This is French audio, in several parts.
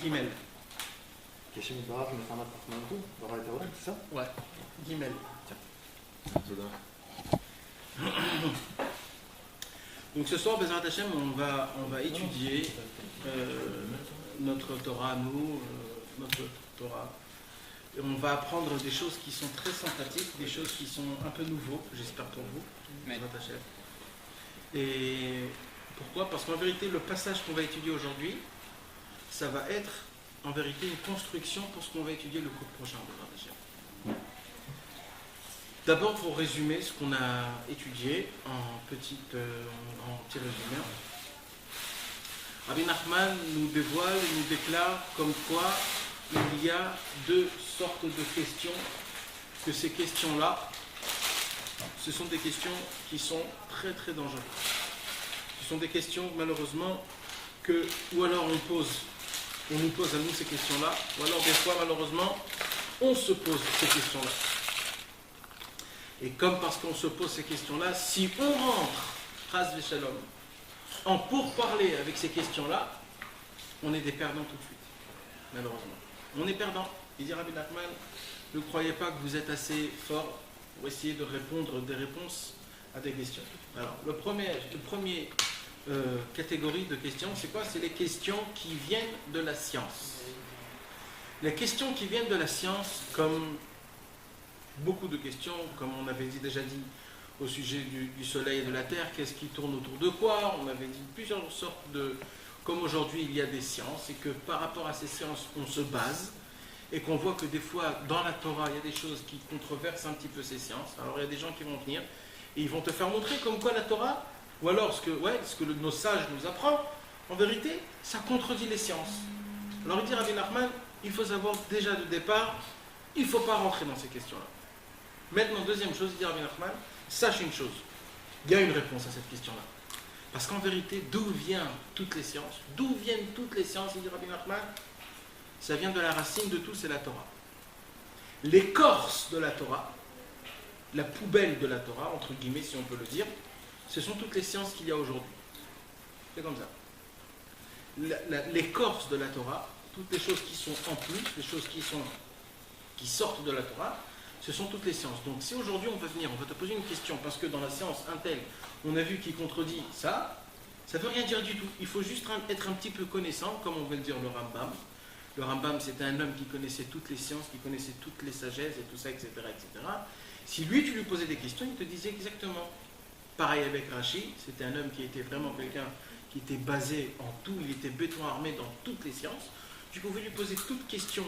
Gimel. Keshem Baraj, Mechamat Rahmantou, Baray Taoram, c'est ça? Ouais, Gimel. Donc ce soir, Bezrat Hashem, on va étudier notre Torah, notre Torah. Et on va apprendre des choses qui sont très sympathiques, des choses qui sont un peu nouveaux, j'espère pour vous, Bezrat Hashem. Et pourquoi? Parce qu'en vérité, le passage qu'on va étudier aujourd'hui, ça va être en vérité une construction pour ce qu'on va étudier le cours prochain, Bezrat Hashem. D'abord, pour résumer ce qu'on a étudié en petit résumé, Rabbi Nachman nous dévoile et nous déclare comme quoi il y a deux sortes de questions, que ces questions-là, ce sont des questions qui sont très très dangereuses. Ce sont des questions malheureusement ou alors on nous pose à nous ces questions-là, ou alors des fois malheureusement on se pose ces questions-là. Et comme parce qu'on se pose ces questions-là, si on rentre, Chas v'Shalom, en pourparler avec ces questions-là, on est des perdants tout de suite, malheureusement. On est perdants. Il dit Rabbi Nachman, ne croyez pas que vous êtes assez fort pour essayer de répondre des réponses à des questions. Alors, le premier catégorie de questions, c'est quoi? C'est les questions qui viennent de la science. Les questions qui viennent de la science, comme beaucoup de questions, comme on avait déjà dit au sujet du soleil et de la terre, qu'est-ce qui tourne autour de quoi? On avait dit plusieurs sortes de... Comme aujourd'hui il y a des sciences, et que par rapport à ces sciences on se base, et qu'on voit que des fois dans la Torah il y a des choses qui controversent un petit peu ces sciences. Alors il y a des gens qui vont venir et ils vont te faire montrer comme quoi la Torah, ou alors ce que nos sages nous apprennent, en vérité ça contredit les sciences. Alors il dit Rabbi Nachman, il faut savoir déjà de départ, il ne faut pas rentrer dans ces questions-là. Maintenant, deuxième chose, il dit Rabbi Nachman, sache une chose, il y a une réponse à cette question-là. Parce qu'en vérité, d'où viennent toutes les sciences? D'où viennent toutes les sciences, il dit Rabbi Nachman? Ça vient de la racine de tout, c'est la Torah. L'écorce de la Torah, la poubelle de la Torah, entre guillemets si on peut le dire, ce sont toutes les sciences qu'il y a aujourd'hui. C'est comme ça. L'écorce de la Torah, toutes les choses qui sont en plus, les choses qui sortent de la Torah, ce sont toutes les sciences. Donc si aujourd'hui on va te poser une question, parce que dans la science Intel, on a vu qu'il contredit ça, ça ne veut rien dire du tout. Il faut juste être un petit peu connaissant, comme on veut le dire le Rambam. Le Rambam, c'était un homme qui connaissait toutes les sciences, qui connaissait toutes les sagesses et tout ça, etc., etc. Si lui, tu lui posais des questions, il te disait exactement. Pareil avec Rashi, c'était un homme qui était vraiment quelqu'un qui était basé en tout, il était béton armé dans toutes les sciences. Tu pouvais lui poser toutes questions,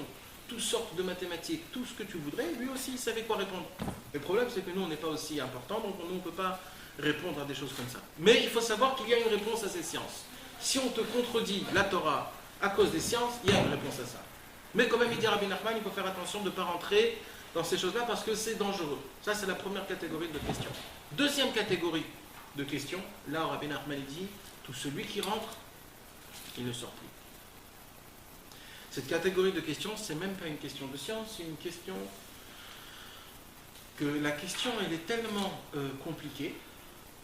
toutes sortes de mathématiques, tout ce que tu voudrais, lui aussi il savait quoi répondre. Le problème c'est que nous on n'est pas aussi important, donc nous on ne peut pas répondre à des choses comme ça. Mais il faut savoir qu'il y a une réponse à ces sciences. Si on te contredit la Torah à cause des sciences, il y a une réponse à ça. Mais quand même il dit Rabbi Nachman, il faut faire attention de ne pas rentrer dans ces choses-là parce que c'est dangereux. Ça c'est la première catégorie de questions. Deuxième catégorie de questions, là Rabbi Nachman dit, tout celui qui rentre, il ne sort plus. Cette catégorie de questions, c'est même pas une question de science, c'est une question que la question elle est tellement compliquée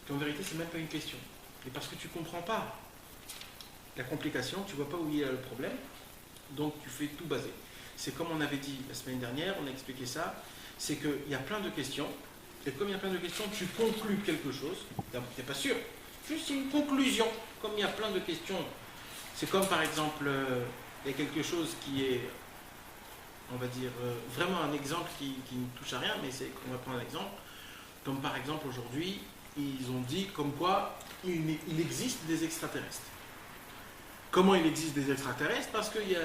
qu'en vérité c'est même pas une question. Et parce que tu comprends pas la complication, tu vois pas où il y a le problème, donc tu fais tout baser. C'est comme on avait dit la semaine dernière, on a expliqué ça, c'est qu'il y a plein de questions, et comme il y a plein de questions, tu conclus quelque chose, tu n'es pas sûr, juste une conclusion, comme il y a plein de questions. C'est comme par exemple... il y a quelque chose qui est, on va dire, vraiment un exemple qui ne touche à rien, mais on va prendre un exemple. Comme par exemple aujourd'hui, ils ont dit comme quoi il existe des extraterrestres. Comment il existe des extraterrestres? Parce qu'il y a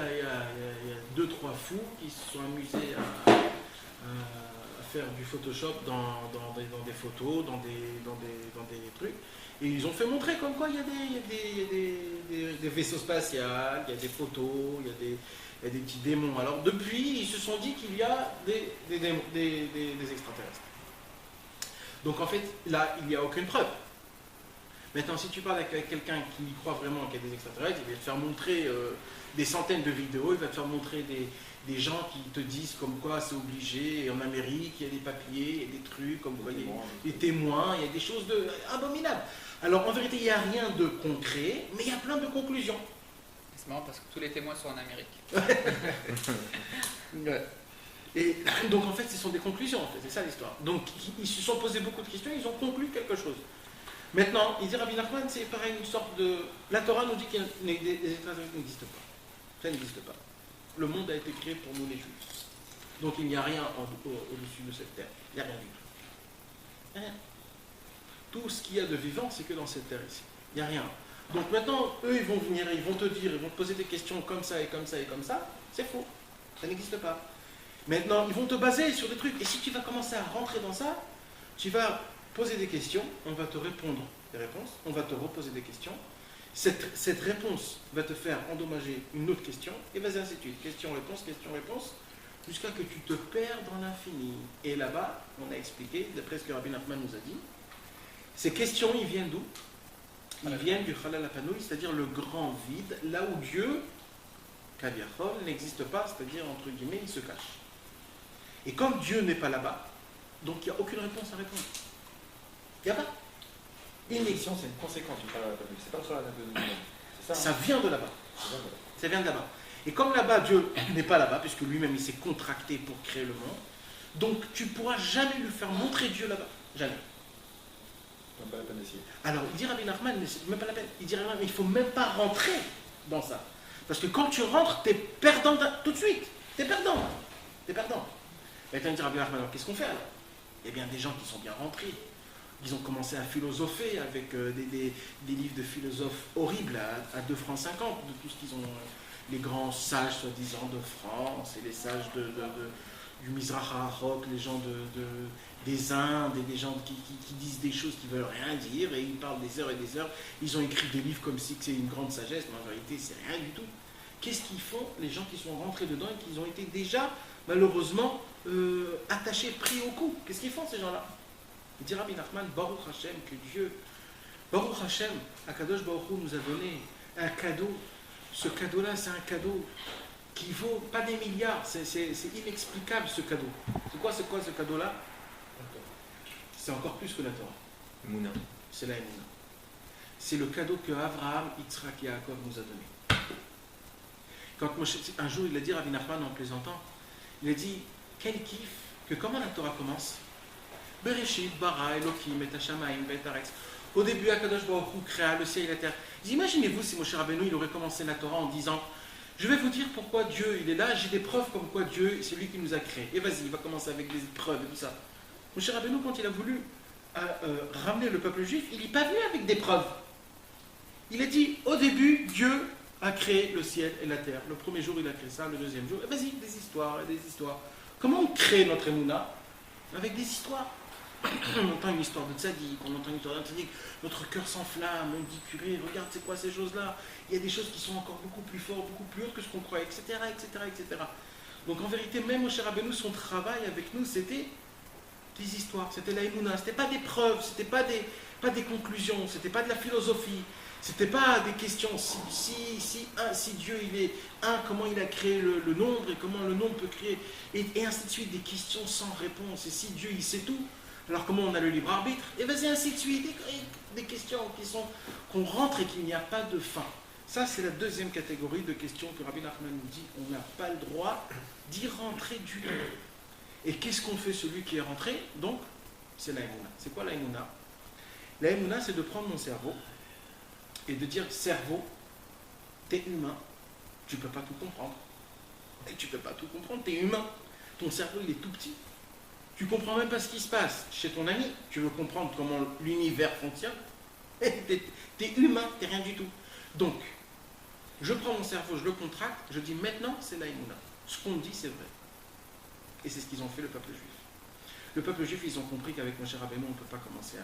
2-3 fous qui se sont amusés à faire du Photoshop dans des photos, dans des trucs. Et ils ont fait montrer comme quoi il y a des vaisseaux spatiaux, il y a des photos, il y a des petits démons. Alors depuis, ils se sont dit qu'il y a des extraterrestres. Donc en fait, là, il n'y a aucune preuve. Maintenant, si tu parles avec quelqu'un qui y croit vraiment qu'il y a des extraterrestres, il va te faire montrer des centaines de vidéos, il va te faire montrer des gens qui te disent comme quoi c'est obligé, et en Amérique, il y a des papiers, il y a des trucs, comme quoi il y a des témoins, il y a des choses abominables. Alors en vérité, il n'y a rien de concret, mais il y a plein de conclusions. C'est marrant parce que tous les témoins sont en Amérique. Ouais. Et donc en fait, ce sont des conclusions, en fait, c'est ça l'histoire. Donc ils se sont posés beaucoup de questions, ils ont conclu quelque chose. Maintenant, il dit Rabbi Nachman, c'est pareil, une sorte de... La Torah nous dit que les extraterrestres n'existent pas. Ça n'existe pas. Le monde a été créé pour nous les Juifs. Donc il n'y a rien au-dessus de cette terre. Il n'y a rien du tout. Rien. Tout ce qu'il y a de vivant, c'est que dans cette terre ici. Il n'y a rien. Donc maintenant, eux, ils vont venir, ils vont te dire, ils vont te poser des questions comme ça et comme ça et comme ça. C'est faux. Ça n'existe pas. Maintenant, ils vont te baser sur des trucs. Et si tu vas commencer à rentrer dans ça, tu vas poser des questions, on va te répondre des réponses, on va te reposer des questions. Cette réponse va te faire endommager une autre question, et vas-y ainsi de suite. Question-réponse, jusqu'à que tu te perds dans l'infini. Et là-bas, on a expliqué, d'après ce que Rabbi Nachman nous a dit, ces questions, ils viennent d'où? Ils viennent du Chalal HaPanoui, c'est-à-dire le grand vide, là où Dieu, Kaviachol, n'existe pas, c'est-à-dire, entre guillemets, il se cache. Et comme Dieu n'est pas là-bas, donc il n'y a aucune réponse à répondre. Il n'y a pas. Une question, c'est une conséquence du Chalal HaPanoui. C'est pas le Chalal HaPanoui. C'est ça, ça vient de là-bas. Ça vient de là-bas. Et comme là-bas, Dieu n'est pas là-bas, puisque lui-même il s'est contracté pour créer le monde, donc tu ne pourras jamais lui faire montrer Dieu là-bas. Jamais. Même pas la peine d'essayer. Alors, il dit Rabbi Nachman, mais c'est même pas la peine. Il dit Rabbi Nachman, mais il ne faut même pas rentrer dans ça. Parce que quand tu rentres, tu es perdant tout de suite. Tu es perdant. Tu es perdant. Et tu vas me dire Rabbi Nachman, alors qu'est-ce qu'on fait alors? Eh bien, des gens qui sont bien rentrés. Ils ont commencé à philosopher avec des livres de philosophes horribles à 2 francs 50, de tout ce qu'ils ont, les grands sages soi-disant de France, et les sages du Mizrach HaRachok, les gens des Indes, et des gens qui disent des choses qui ne veulent rien dire, et ils parlent des heures et des heures. Ils ont écrit des livres comme si c'est une grande sagesse, mais en réalité, c'est rien du tout. Qu'est-ce qu'ils font, les gens qui sont rentrés dedans et qui ont été déjà, malheureusement, attachés, pris au cou? Qu'est-ce qu'ils font, ces gens-là? Il dit Rabbi Nachman, Baruch Hashem, que Dieu, Baruch Hashem, Akadosh Baruch Hu nous a donné un cadeau. Ce cadeau-là, c'est un cadeau qui vaut pas des milliards, c'est inexplicable ce cadeau. C'est quoi ce cadeau-là? C'est encore plus que la Torah. Mouna. C'est la Emouna. C'est le cadeau que Abraham, Yitzhak et Yaakov nous a donné. Quand Moshe, un jour, il a dit Rabbi Nachman en plaisantant, il a dit, quel kiff, que comment la Torah commence? Bereshit, bara, Elohim, et Hashamayim, et Aretz. Au début, Akadosh Baruch Hu créa le ciel et la terre. Imaginez-vous si Moshe Rabbeinu il aurait commencé la Torah en disant, je vais vous dire pourquoi Dieu il est là, j'ai des preuves comme quoi Dieu c'est lui qui nous a créés. Et vas-y, il va commencer avec des preuves et tout ça. Moshe Rabbeinu, quand il a voulu ramener le peuple juif, il n'est pas venu avec des preuves. Il a dit, au début, Dieu a créé le ciel et la terre. Le premier jour, il a créé ça, le deuxième jour, et vas-y, des histoires. Comment on crée notre Emouna? Avec des histoires. On entend une histoire de tzaddik, on entend une histoire d'un tzaddik, notre cœur s'enflamme, on dit purée, regarde c'est quoi ces choses-là, il y a des choses qui sont encore beaucoup plus fortes, beaucoup plus hautes que ce qu'on croyait, etc., etc., etc. Donc en vérité, même Moshe Rabbeinu, son travail avec nous, c'était des histoires, c'était la Emouna, c'était pas des preuves, c'était pas des conclusions, c'était pas de la philosophie, c'était pas des questions, si Dieu il est un, comment il a créé le nombre, et comment le nombre peut créer, et ainsi de suite, des questions sans réponse, et si Dieu il sait tout, alors comment on a le libre arbitre? Et vas-y, ainsi de suite, des questions qu'on rentre et qu'il n'y a pas de fin. Ça, c'est la deuxième catégorie de questions que Rabbi Nachman nous dit, on n'a pas le droit d'y rentrer du tout. Et qu'est-ce qu'on fait celui qui est rentré? Donc, c'est la Emouna. C'est quoi la Emouna? La Emouna, c'est de prendre mon cerveau et de dire, cerveau, t'es humain, tu ne peux pas tout comprendre. Et tu ne peux pas tout comprendre, t'es humain. Ton cerveau, il est tout petit. Tu ne comprends même pas ce qui se passe chez ton ami. Tu veux comprendre comment l'univers fonctionne. Tu es humain, tu n'es rien du tout. Donc, je prends mon cerveau, je le contracte, je dis maintenant c'est la Emouna. Ce qu'on dit, c'est vrai. Et c'est ce qu'ils ont fait le peuple juif. Le peuple juif, ils ont compris qu'avec Moshe Rabbeinu, on ne peut pas commencer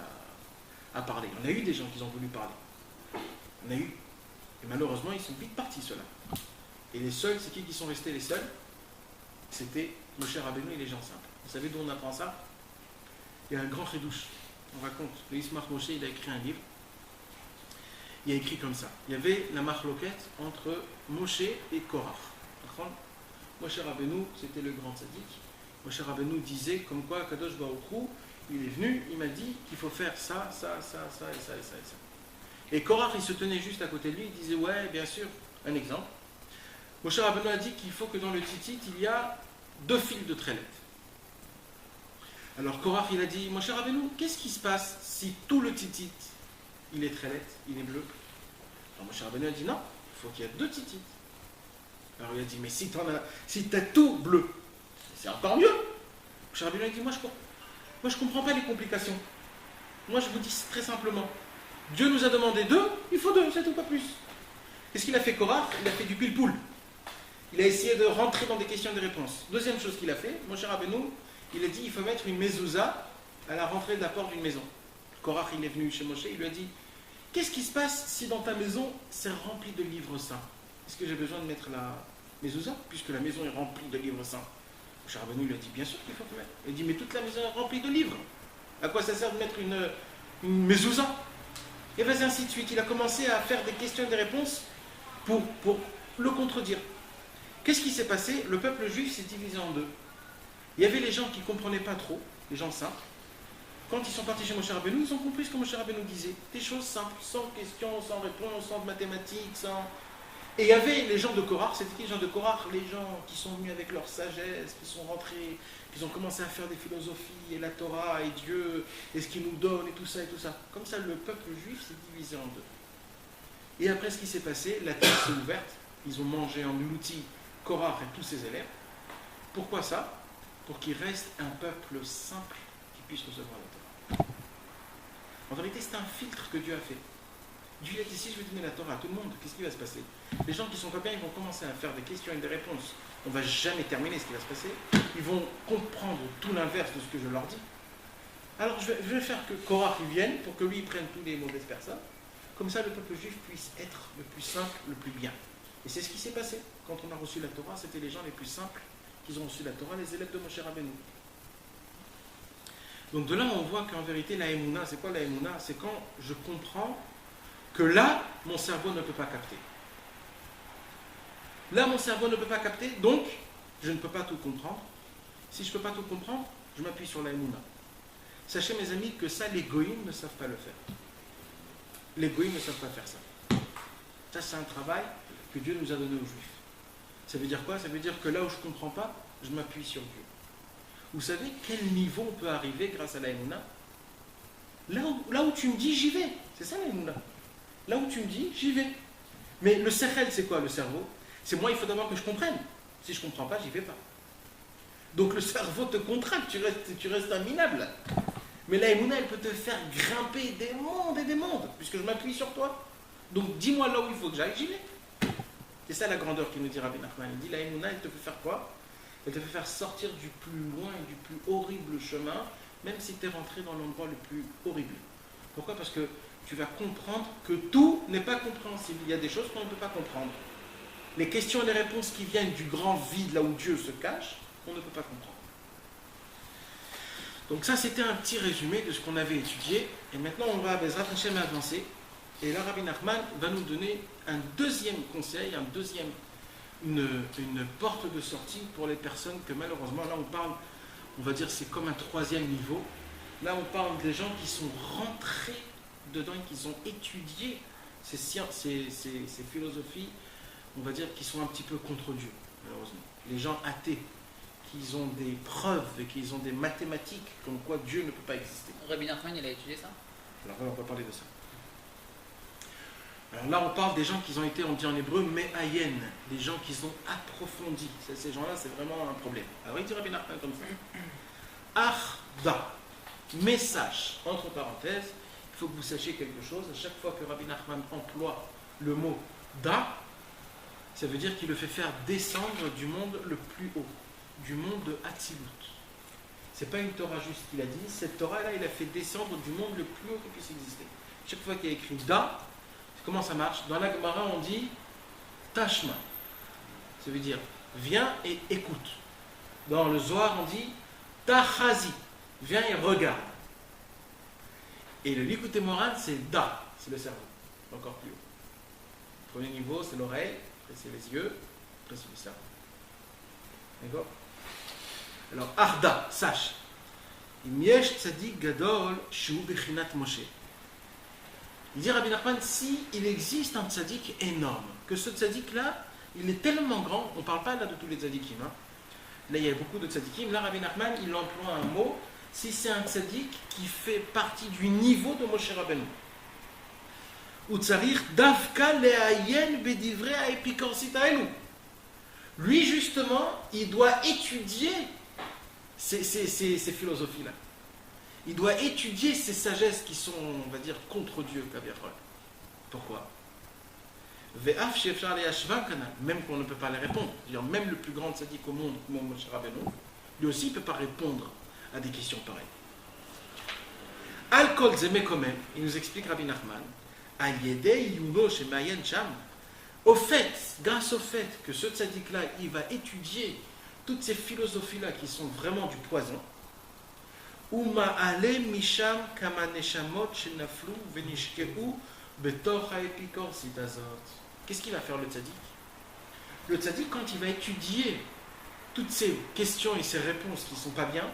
à parler. On a eu des gens qui ont voulu parler. On a eu. Et malheureusement, ils sont vite partis, ceux-là. Et les seuls, c'est qui sont restés les seuls? C'était Moshe Rabbeinu et les gens simples. Vous savez d'où on apprend ça? Il y a un grand chidouche. On raconte, le Ismach Moshe, il a écrit un livre. Il a écrit comme ça. Il y avait la marloquette entre Moshe et Korach. Par contre, Moshe Rabbeinu, c'était le grand tzaddik. Moshe Rabbeinu disait comme quoi Kadosh Baruch Hu, il est venu, il m'a dit qu'il faut faire ça, ça, ça, ça, et ça, et ça, et ça. Et Korach, il se tenait juste à côté de lui, il disait ouais, bien sûr. Un exemple. Moshe Rabbeinu a dit qu'il faut que dans le titit, il y a 2 fils de trélet. Alors Korach, il a dit, Moshe Rabbeinu, qu'est-ce qui se passe si tout le titit, il est trélet, il est bleu? Alors Moshe Rabbeinu a dit, non, il faut qu'il y ait 2 titites. Alors il a dit, mais si tu as tout bleu, c'est encore mieux. Moshe Rabbeinu a dit, moi je comprends pas les complications. Moi je vous dis très simplement, Dieu nous a demandé 2, il faut 2, c'est tout, pas plus. Qu'est-ce qu'il a fait Korach? Il a fait du pile-poule. Il a essayé de rentrer dans des questions et des réponses. Deuxième chose qu'il a fait, Moshe Rabbeinu, il a dit, il faut mettre une mezouza à la rentrée de la porte d'une maison. Korach, il est venu chez Moshe, il lui a dit, qu'est-ce qui se passe si dans ta maison, c'est rempli de livres saints? Est-ce que j'ai besoin de mettre la mezouza, puisque la maison est remplie de livres saints? Moshe Rabbeinu lui a dit, bien sûr qu'il faut le mettre. Il a dit, mais toute la maison est remplie de livres. À quoi ça sert de mettre une mezouza? Et vas-y, ainsi de suite. Il a commencé à faire des questions et des réponses pour le contredire. Qu'est-ce qui s'est passé? Le peuple juif s'est divisé en 2. Il y avait les gens qui ne comprenaient pas trop, les gens simples. Quand ils sont partis chez Moshe Rabbeinu, ils ont compris ce que Moshe Rabbeinu disait. Des choses simples, sans questions, sans réponse, sans mathématiques, sans... Et il y avait les gens de Korach, c'était qui les gens de Korach? Les gens qui sont venus avec leur sagesse, qui sont rentrés, qui ont commencé à faire des philosophies, et la Torah, et Dieu, et ce qu'il nous donne, et tout ça, et tout ça. Comme ça, le peuple juif s'est divisé en 2. Et après ce qui s'est passé, la terre s'est ouverte, ils ont mangé en outil Korach et tous ses élèves. Pourquoi ça? Pour qu'il reste un peuple simple qui puisse recevoir la Torah. En vérité, c'est un filtre que Dieu a fait. Dieu a dit, si je vais donner la Torah à tout le monde, qu'est-ce qui va se passer? Les gens qui sont pas bien, ils vont commencer à faire des questions et des réponses. On ne va jamais terminer ce qui va se passer. Ils vont comprendre tout l'inverse de ce que je leur dis. Alors je vais faire que Korach vienne pour que lui il prenne tous les mauvaises personnes. Comme ça, le peuple juif puisse être le plus simple, le plus bien. Et c'est ce qui s'est passé. Quand on a reçu la Torah, c'était les gens les plus simples qui ont reçu la Torah, les élèves de Moshe Rabbeinu. Donc de là, on voit qu'en vérité, la Emouna, c'est quoi la Emouna? C'est quand je comprends que là, mon cerveau ne peut pas capter. Là, mon cerveau ne peut pas capter, donc je ne peux pas tout comprendre. Si je ne peux pas tout comprendre, je m'appuie sur la Emouna. Sachez, mes amis, que ça, les goïms ne savent pas le faire. Les goïms ne savent pas faire ça. Ça, c'est un travail que Dieu nous a donné aux Juifs. Ça veut dire quoi? Ça veut dire que là où je ne comprends pas, je m'appuie sur Dieu. Vous savez quel niveau on peut arriver grâce à la Emouna? Là où tu me dis, j'y vais. C'est ça la Emouna. Là où tu me dis, j'y vais. Mais le sechel, c'est quoi le cerveau? C'est moi, il faut d'abord que je comprenne. Si je ne comprends pas, j'y vais pas. Donc le cerveau te contracte, tu restes un minable. Mais la Emouna, elle peut te faire grimper des mondes et des mondes, puisque je m'appuie sur toi. Donc dis-moi là où il faut que j'aille, j'y vais. C'est ça la grandeur qu'il nous dit Rabbi Nachman. Il dit la Emouna, elle te fait faire quoi? Elle te fait faire sortir du plus loin et du plus horrible chemin, même si tu es rentré dans l'endroit le plus horrible. Pourquoi? Parce que tu vas comprendre que tout n'est pas compréhensible. Il y a des choses qu'on ne peut pas comprendre. Les questions et les réponses qui viennent du grand vide, là où Dieu se cache, on ne peut pas comprendre. Donc ça, c'était un petit résumé de ce qu'on avait étudié. Et maintenant, on va avancer. Et là, Rabbi Nachman va nous donner un deuxième conseil, une porte de sortie pour les personnes que malheureusement, là on parle, on va dire c'est comme un troisième niveau. Là on parle des gens qui sont rentrés dedans et qui ont étudié ces sciences, ces philosophies, on va dire, qui sont un petit peu contre Dieu, malheureusement. Les gens athées, qui ont des preuves et qui ont des mathématiques comme quoi Dieu ne peut pas exister. Rabbi Nachman, il a étudié ça? Alors là, on va parler de ça. Alors là, on parle des gens qui ont été, on dit en hébreu, me'ayen, des gens qui ont approfondi. Ces gens-là, c'est vraiment un problème. Alors il dit Rabbi Nachman comme ça. Achda, message, entre parenthèses, il faut que vous sachiez quelque chose. À chaque fois que Rabbi Nachman emploie le mot da, ça veut dire qu'il le fait faire descendre du monde le plus haut, du monde de Hatzilut. C'est pas une Torah juste qu'il a dit, cette Torah-là, il a fait descendre du monde le plus haut qui puisse exister. Chaque fois qu'il y a écrit da, comment ça marche? Dans la Gemara, on dit Tashma. Ça veut dire viens et écoute. Dans le Zohar, on dit Tachazi. Viens et regarde. Et le Likutei Moharan, c'est Da. C'est le cerveau. Encore plus haut. Le premier niveau, c'est l'oreille. Après, c'est les yeux. Après, c'est le cerveau. D'accord? Alors, Arda, sache. Im yesh tzadik gadol shu bechinat Moshe. Il dit Rabbi Nachman, si il existe un tzaddik énorme, que ce tzaddik-là, il est tellement grand, on ne parle pas là de tous les tzadikim. Hein. Là, il y a beaucoup de tzadikim. Là, Rabbi Nachman, il emploie un mot, si c'est un tzadik qui fait partie du niveau de Moshe Rabbeinu. Utsarich davka le'ayen bedivre ha'epikorsit ha'elu. Lui, justement, il doit étudier ces philosophies-là. Il doit étudier ces sagesses qui sont, on va dire, contre Dieu. Pourquoi ? Même qu'on ne peut pas les répondre. Même le plus grand tzaddik au monde, comme Moshe Rabbeinu, lui aussi ne peut pas répondre à des questions pareilles. Al-Kol Zemekomem, il nous explique Rabbi Nachman, au fait, grâce au fait que ce tzaddik-là, il va étudier toutes ces philosophies-là qui sont vraiment du poison, qu'est-ce qu'il va faire le tzaddik ? Le tzaddik, quand il va étudier toutes ces questions et ces réponses qui ne sont pas bien,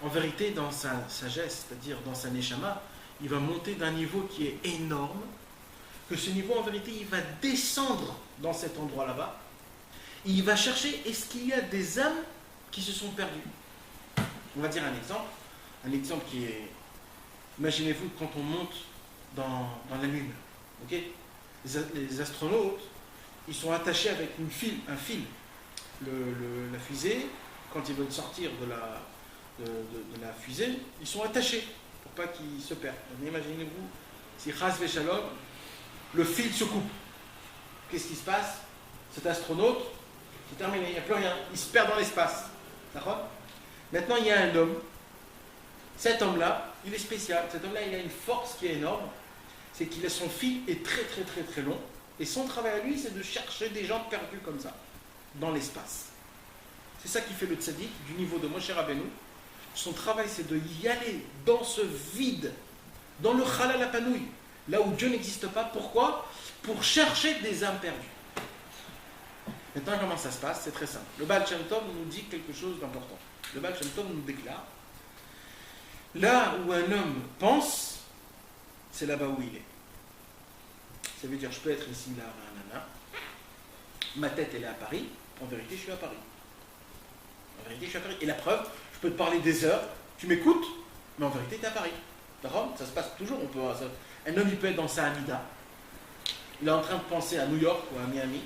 en vérité, dans sa sagesse, c'est-à-dire dans sa neshama, il va monter d'un niveau qui est énorme, que ce niveau, en vérité, il va descendre dans cet endroit là-bas, et il va chercher, est-ce qu'il y a des âmes qui se sont perdues ? On va dire un exemple qui est, imaginez-vous quand on monte dans la Lune, ok ? Les astronautes, ils sont attachés avec un fil. La fusée, quand ils veulent sortir de la fusée, ils sont attachés pour pas qu'ils se perdent. Imaginez-vous, si Chas Veshalom, le fil se coupe. Qu'est-ce qui se passe ? Cet astronaute, c'est terminé, il n'y a plus rien, il se perd dans l'espace. D'accord ? Maintenant, il y a un homme. Cet homme-là, il est spécial. Cet homme-là, il a une force qui est énorme. C'est qu'il a son fil est très très très très long. Et son travail à lui, c'est de chercher des gens perdus comme ça, dans l'espace. C'est ça qui fait le tzaddik du niveau de Moshe Rabbeinu. Son travail, c'est de y aller dans ce vide, dans le Chalal Hapanouï, là où Dieu n'existe pas. Pourquoi ? Pour chercher des âmes perdues. Maintenant, comment ça se passe ? C'est très simple. Le Baal Shem Tov nous dit quelque chose d'important. Le Baal Shem Tov nous déclare, là où un homme pense, c'est là-bas où il est. Ça veut dire, je peux être ici, là, ma tête, elle est à Paris. En vérité, je suis à Paris. Et la preuve, je peux te parler des heures, tu m'écoutes, mais en vérité, tu es à Paris. D'accord ? Ça se passe toujours. Un homme, il peut être dans sa Hamida. Il est en train de penser à New York ou à Miami.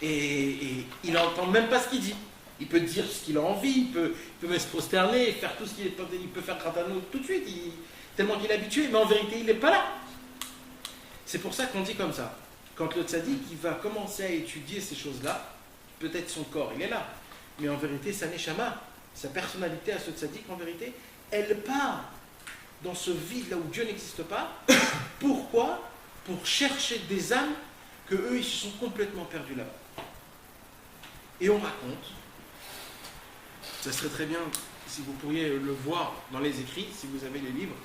Et il n'entend même pas ce qu'il dit. Il peut dire ce qu'il a envie, il peut même se prosterner, faire tout ce qu'il est. Il peut faire Kratano tout de suite, tellement qu'il est habitué, mais en vérité, il n'est pas là. C'est pour ça qu'on dit comme ça. Quand le tzaddik il va commencer à étudier ces choses-là, peut-être son corps, il est là. Mais en vérité, sa neshama, sa personnalité à ce tzaddik, en vérité, elle part dans ce vide là où Dieu n'existe pas. Pourquoi ? Pour chercher des âmes que eux ils se sont complètement perdus là-bas. Et on raconte, ça serait très bien si vous pourriez le voir dans les écrits, si vous avez les livres,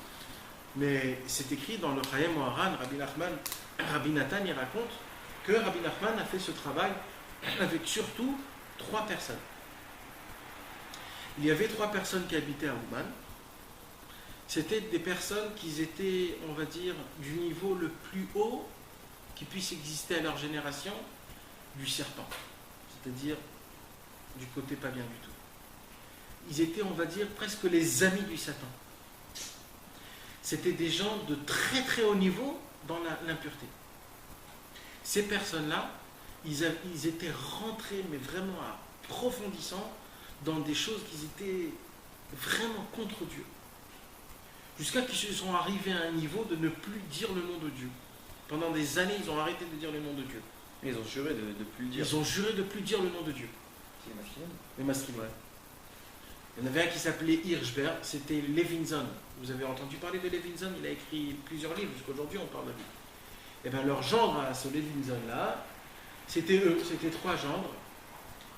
mais c'est écrit dans le Chayem Oharan, Rabbi Nathan, il raconte que Rabbi Nachman a fait ce travail avec surtout 3 personnes. Il y avait 3 personnes qui habitaient à Ouman. C'était des personnes qui étaient, on va dire, du niveau le plus haut qui puisse exister à leur génération, du serpent. C'est-à-dire du côté pas bien du tout. Ils étaient, on va dire, presque les amis du Satan. C'était des gens de très très haut niveau dans l'impureté. Ces personnes-là, ils étaient rentrés, mais vraiment approfondissant, dans des choses qui étaient vraiment contre Dieu. Jusqu'à qu'ils se sont arrivés à un niveau de ne plus dire le nom de Dieu. Pendant des années, ils ont arrêté de dire le nom de Dieu. Mais ils ont juré de ne plus le dire. Ils ont juré de ne plus dire le nom de Dieu. C'est les masculines. Les masculines. Ouais. Il y en avait un qui s'appelait Hirschberg, c'était Levinson. Vous avez entendu parler de Levinson, il a écrit plusieurs livres, jusqu'aujourd'hui on parle de lui. Et bien leur gendre à ce Levinson-là, c'était eux, c'était 3 gendres.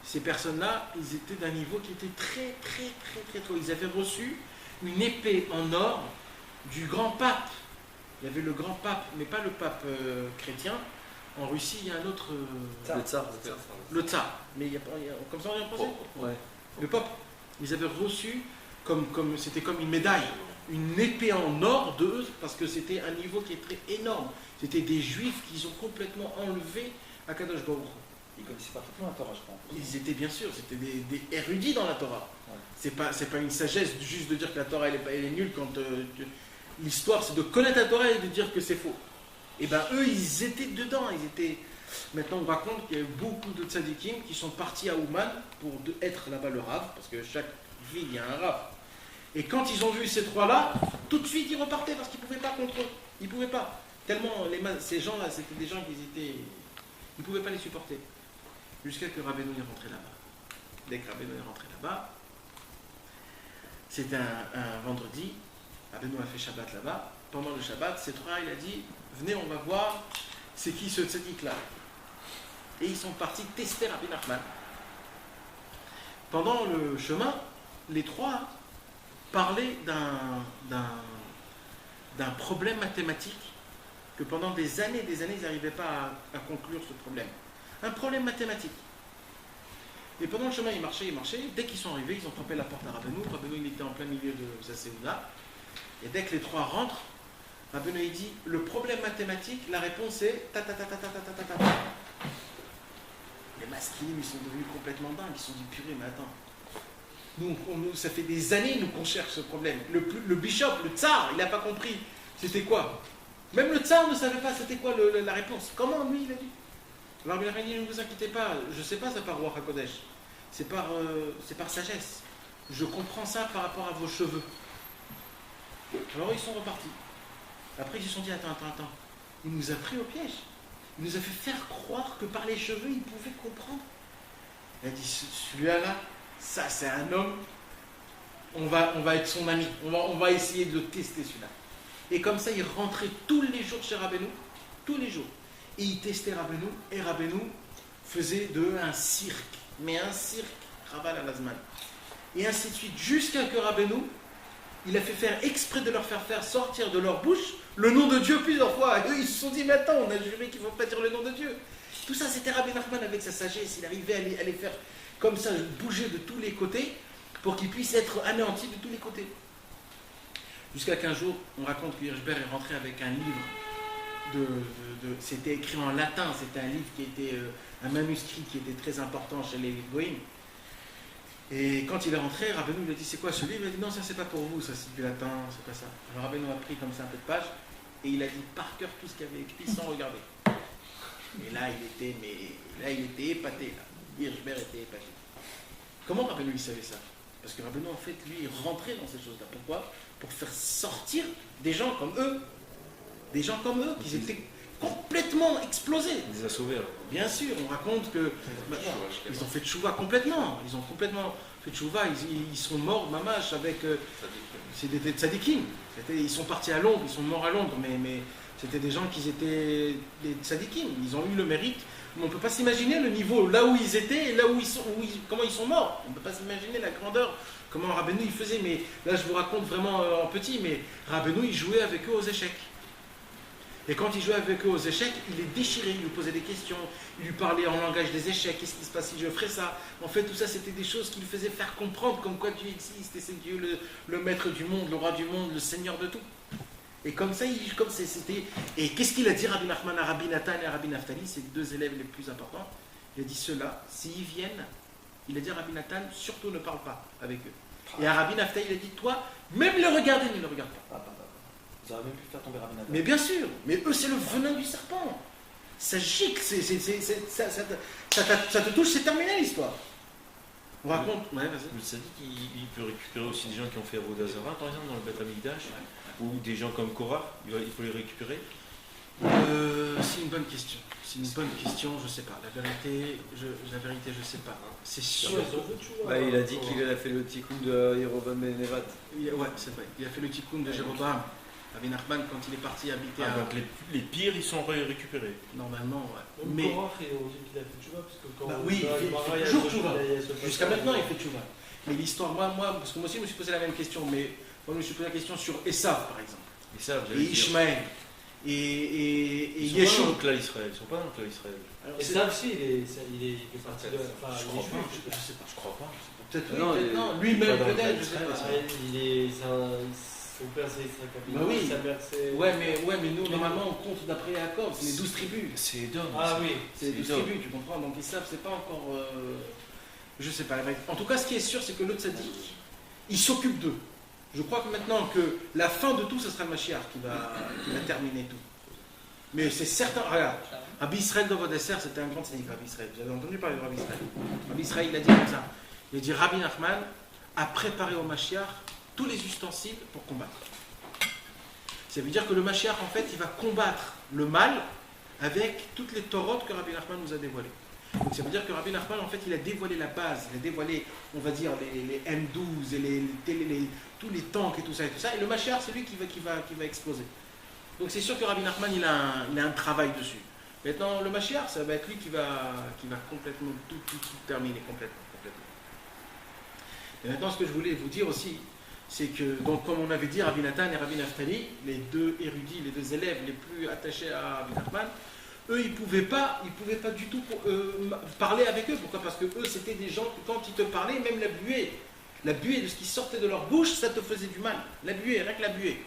Ces personnes-là, ils étaient d'un niveau qui était très très très très très haut. Ils avaient reçu une épée en or du grand pape. Il y avait le grand pape, mais pas le pape chrétien. En Russie, il y a un autre... Le tsar. Le tsar. Mais comme ça on y a pensé. Ouais. Le pape. Ils avaient reçu, c'était comme une médaille, une épée en or d'eux, parce que c'était un niveau qui est très énorme. C'était des juifs qu'ils ont complètement enlevé Akadosh Baruch Hu. Ils connaissaient parfaitement la Torah, je crois. Ils étaient bien sûr, c'était des érudits dans la Torah. Ouais. C'est pas une sagesse juste de dire que la Torah elle est nulle quand l'histoire c'est de connaître la Torah et de dire que c'est faux. Et ben eux ils étaient dedans, Maintenant on raconte qu'il y a eu beaucoup de tzadikim qui sont partis à Ouman pour être là-bas le Rav, parce que chaque ville il y a un Rav. Et quand ils ont vu ces trois-là, tout de suite ils repartaient parce qu'ils ne pouvaient pas contre eux. Ils ne pouvaient pas. Tellement ces gens-là, c'était des gens ils ne pouvaient pas les supporter. Jusqu'à que Rabbeinu est rentré là-bas. Dès que Rabbeinu est rentré là-bas, c'était un vendredi, Rabbeinu a fait Shabbat là-bas. Pendant le Shabbat, ces trois, il a dit, venez, on va voir, c'est qui ce tzaddik-là. Et ils sont partis tester Rabbi Nachman. Pendant le chemin, les trois parlaient d'un problème mathématique que pendant des années, ils n'arrivaient pas à conclure ce problème. Un problème mathématique. Et pendant le chemin, ils marchaient. Dès qu'ils sont arrivés, ils ont frappé la porte à Rabbeinu. Rabbeinu, il était en plein milieu de sa séouda. Et dès que les trois rentrent, Rabbeinu, il dit, le problème mathématique, la réponse est ta ta ta ta ta ta ta ta ta. Les masculins, ils sont devenus complètement dingues. Ils se sont dit, purée, mais attends. Nous, ça fait des années, qu'on cherche ce problème. Le bishop, le tsar, il n'a pas compris. C'était quoi? Même le tsar ne savait pas c'était quoi la réponse. Comment lui, il a dit? Alors il a dit, ne vous inquiétez pas, je ne sais pas ça par Ruach HaKodesh. C'est par sagesse. Je comprends ça par rapport à vos cheveux. Alors ils sont repartis. Après ils se sont dit, attends. Il nous a pris au piège. Il nous a fait faire croire que par les cheveux, il pouvait comprendre. Il a dit, celui-là, ça c'est un homme, on va être son ami. On va essayer de le tester celui-là. Et comme ça, il rentrait tous les jours chez Rabbeinu, tous les jours. Et il testait Rabbeinu, et Rabbeinu faisait un cirque. Mais un cirque, Raval al-Azman. Et ainsi de suite, jusqu'à que Rabbeinu, il a fait faire exprès de leur faire sortir de leur bouche le nom de Dieu plusieurs fois. Et eux, ils se sont dit, mais attends, on a juré qu'il ne faut pas dire le nom de Dieu. Tout ça, c'était Rabbi Nachman avec sa sagesse. Il arrivait à les faire comme ça, bouger de tous les côtés, pour qu'ils puissent être anéantis de tous les côtés. Jusqu'à qu'un jour, on raconte que Hirschberg est rentré avec un livre c'était écrit en latin, c'était un livre qui était un manuscrit qui était très important chez les Goïms. Et quand il est rentré, Rabbeinu lui a dit, c'est quoi ce livre? Il a dit, non, ça c'est pas pour vous, ça c'est du latin, c'est pas ça. Alors Rabbeinu a pris comme ça un peu de page, et il a dit par cœur tout ce qu'il avait écrit sans regarder. Et là il était épaté, là. Hirschberg était épaté. Comment Rabbeinu il savait ça? Parce que Rabbeinu en fait, lui, il rentrait dans ces choses-là. Pourquoi? Pour faire sortir des gens comme eux. Des gens comme eux, qui étaient complètement explosés. Il les a sauvés alors. Bien sûr, on raconte que ils ont fait tchouva complètement. Ils ont complètement fait tchouva. Ils sont morts, mamash, avec. C'est des tzadikim. Ils sont partis à Londres, ils sont morts à Londres, mais c'était des gens qui étaient des tzadikim. Ils ont eu le mérite. Mais on ne peut pas s'imaginer le niveau là où ils étaient et là où comment ils sont morts. On ne peut pas s'imaginer la grandeur, comment Rabbeinu il faisait. Mais là, je vous raconte vraiment en petit, mais Rabbeinu il jouait avec eux aux échecs. Et quand il jouait avec eux aux échecs, il les déchirait, il lui posait des questions, il lui parlait en langage des échecs, qu'est-ce qui se passe si je ferais ça? En fait, tout ça, c'était des choses qui lui faisaient faire comprendre comme quoi Dieu existe, et c'est Dieu le maître du monde, le roi du monde, le seigneur de tout. Et comme ça, c'était... Et qu'est-ce qu'il a dit Rabbi Nachman à Rabbi Nathan et à Rabbi Naftali, ses deux élèves les plus importants? Il a dit, ceux-là, s'ils viennent, il a dit à Rabbi Nathan, surtout ne parle pas avec eux. Et à Rabbi Naftali, il a dit, toi, même les regarder, ne les regarde pas. Vous auriez même pu faire tomber Rabbi Nathan. Mais bien sûr, mais eux c'est le venin du serpent. Ça gicle, ça te touche, c'est terminé l'histoire. On raconte. Ouais, vas-y. Le sadique, il peut récupérer aussi des gens qui ont fait Avodah Zarah, par exemple, dans le Beth Amikdash, ou des gens comme Korah, il faut les récupérer. C'est une bonne question. C'est une bonne question, je sais pas. La vérité, je sais pas. C'est sûr. Il a dit qu'il a fait le tikkun de Yerovam et Nevat. Ouais, c'est vrai. Il a fait le tikkun de Jéroboam. Rabbi Nachman, quand il est parti habiter à... Donc les pires, ils sont récupérés. Normalement, ouais. Mais Korach, on dit qu'il a fait tchouva, parce que quand oui, il fait toujours tchouva. Jusqu'à maintenant, il fait tchouva. Mais l'histoire, moi, parce que moi aussi, je me suis posé la même question, mais moi, je me suis posé la question sur Esav, par exemple. Et Ishmaël. Et Yeshua. Ils sont pas dans le clan Israël. Esav, si, il est parti de... Enfin, il est juif. Je crois pas. Peut-être non. Lui-même, peut-être, je sais pas. faut percer Israël. Bah oui. Ça bercer. Ouais, mais nous, normalement, on compte d'après Yaakov, c'est les 12 tribus. C'est Edom. Ah oui. C'est les 12 tribus, tu comprends? Donc ils savent, c'est pas encore. Je sais pas. En tout cas, ce qui est sûr, c'est que le tzaddik, il s'occupe d'eux. Je crois que maintenant que la fin de tout, ce sera le Mashiach qui va terminer tout. Mais c'est certain. Regarde, Rabbi Israël Dovodesser, c'était un grand tzaddik, Rabbi Israël. Vous avez entendu parler de Rabbi Israël? Rabbi Israël, il a dit comme ça. Il a dit Rabbi Nachman a préparé au Mashiach tous les ustensiles pour combattre. Ça veut dire que le Mashiach, en fait, il va combattre le mal avec toutes les torotes que Rabbi Nachman nous a dévoilées. Donc ça veut dire que Rabbi Nachman, en fait, il a dévoilé la base, il a dévoilé, on va dire, les M12 et tous les tanks et tout ça. Et le Mashiach, c'est lui qui va exploser. Donc c'est sûr que Rabbi Nachman, il a un travail dessus. Maintenant, le Mashiach, ça va être lui qui va complètement tout terminer complètement. Et maintenant, ce que je voulais vous dire aussi, c'est que, donc, comme on avait dit, Rabbi Nathan et Rabbi Naftali, les deux érudits, les deux élèves les plus attachés à Rabbi Nachman, eux, ils ne pouvaient pas du tout parler avec eux. Pourquoi? Parce que eux, c'était des gens qui, quand ils te parlaient, même la buée de ce qui sortait de leur bouche, ça te faisait du mal. La buée, rien que la buée.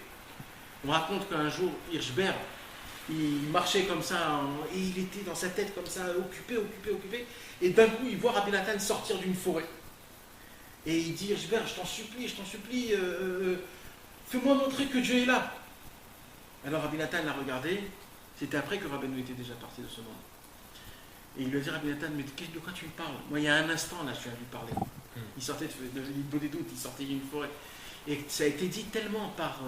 On raconte qu'un jour, Hirschberg, il marchait comme ça, et il était dans sa tête comme ça, occupé, et d'un coup, il voit Rabbi Nathan sortir d'une forêt. Et il dit, Hirschberg, je t'en supplie, fais-moi montrer que Dieu est là. Alors Rabbi Nathan l'a regardé, c'était après que Rabbeinu était déjà parti de ce monde. Et il lui a dit, Rabbi Nathan, mais de quoi tu me parles? Moi, il y a un instant, là, je viens de lui parler. Il sortait de l'île des doutes, il sortait d'une forêt. Et ça a été dit tellement par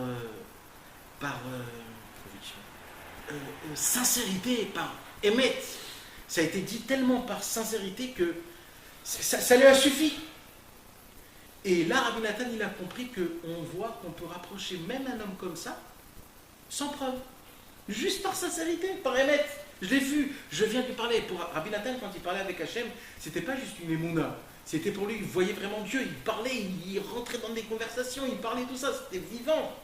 sincérité, par émet. Ça a été dit tellement par sincérité que ça lui a suffi. Et là, Rabbi Nathan, il a compris qu'on voit qu'on peut rapprocher même un homme comme ça, sans preuve. Juste par sincérité, par émet. Je l'ai vu, je viens de lui parler. Pour Rabbi Nathan, quand il parlait avec Hachem, c'était pas juste une émouna. C'était pour lui, il voyait vraiment Dieu, il parlait, il rentrait dans des conversations, il parlait tout ça, c'était vivant.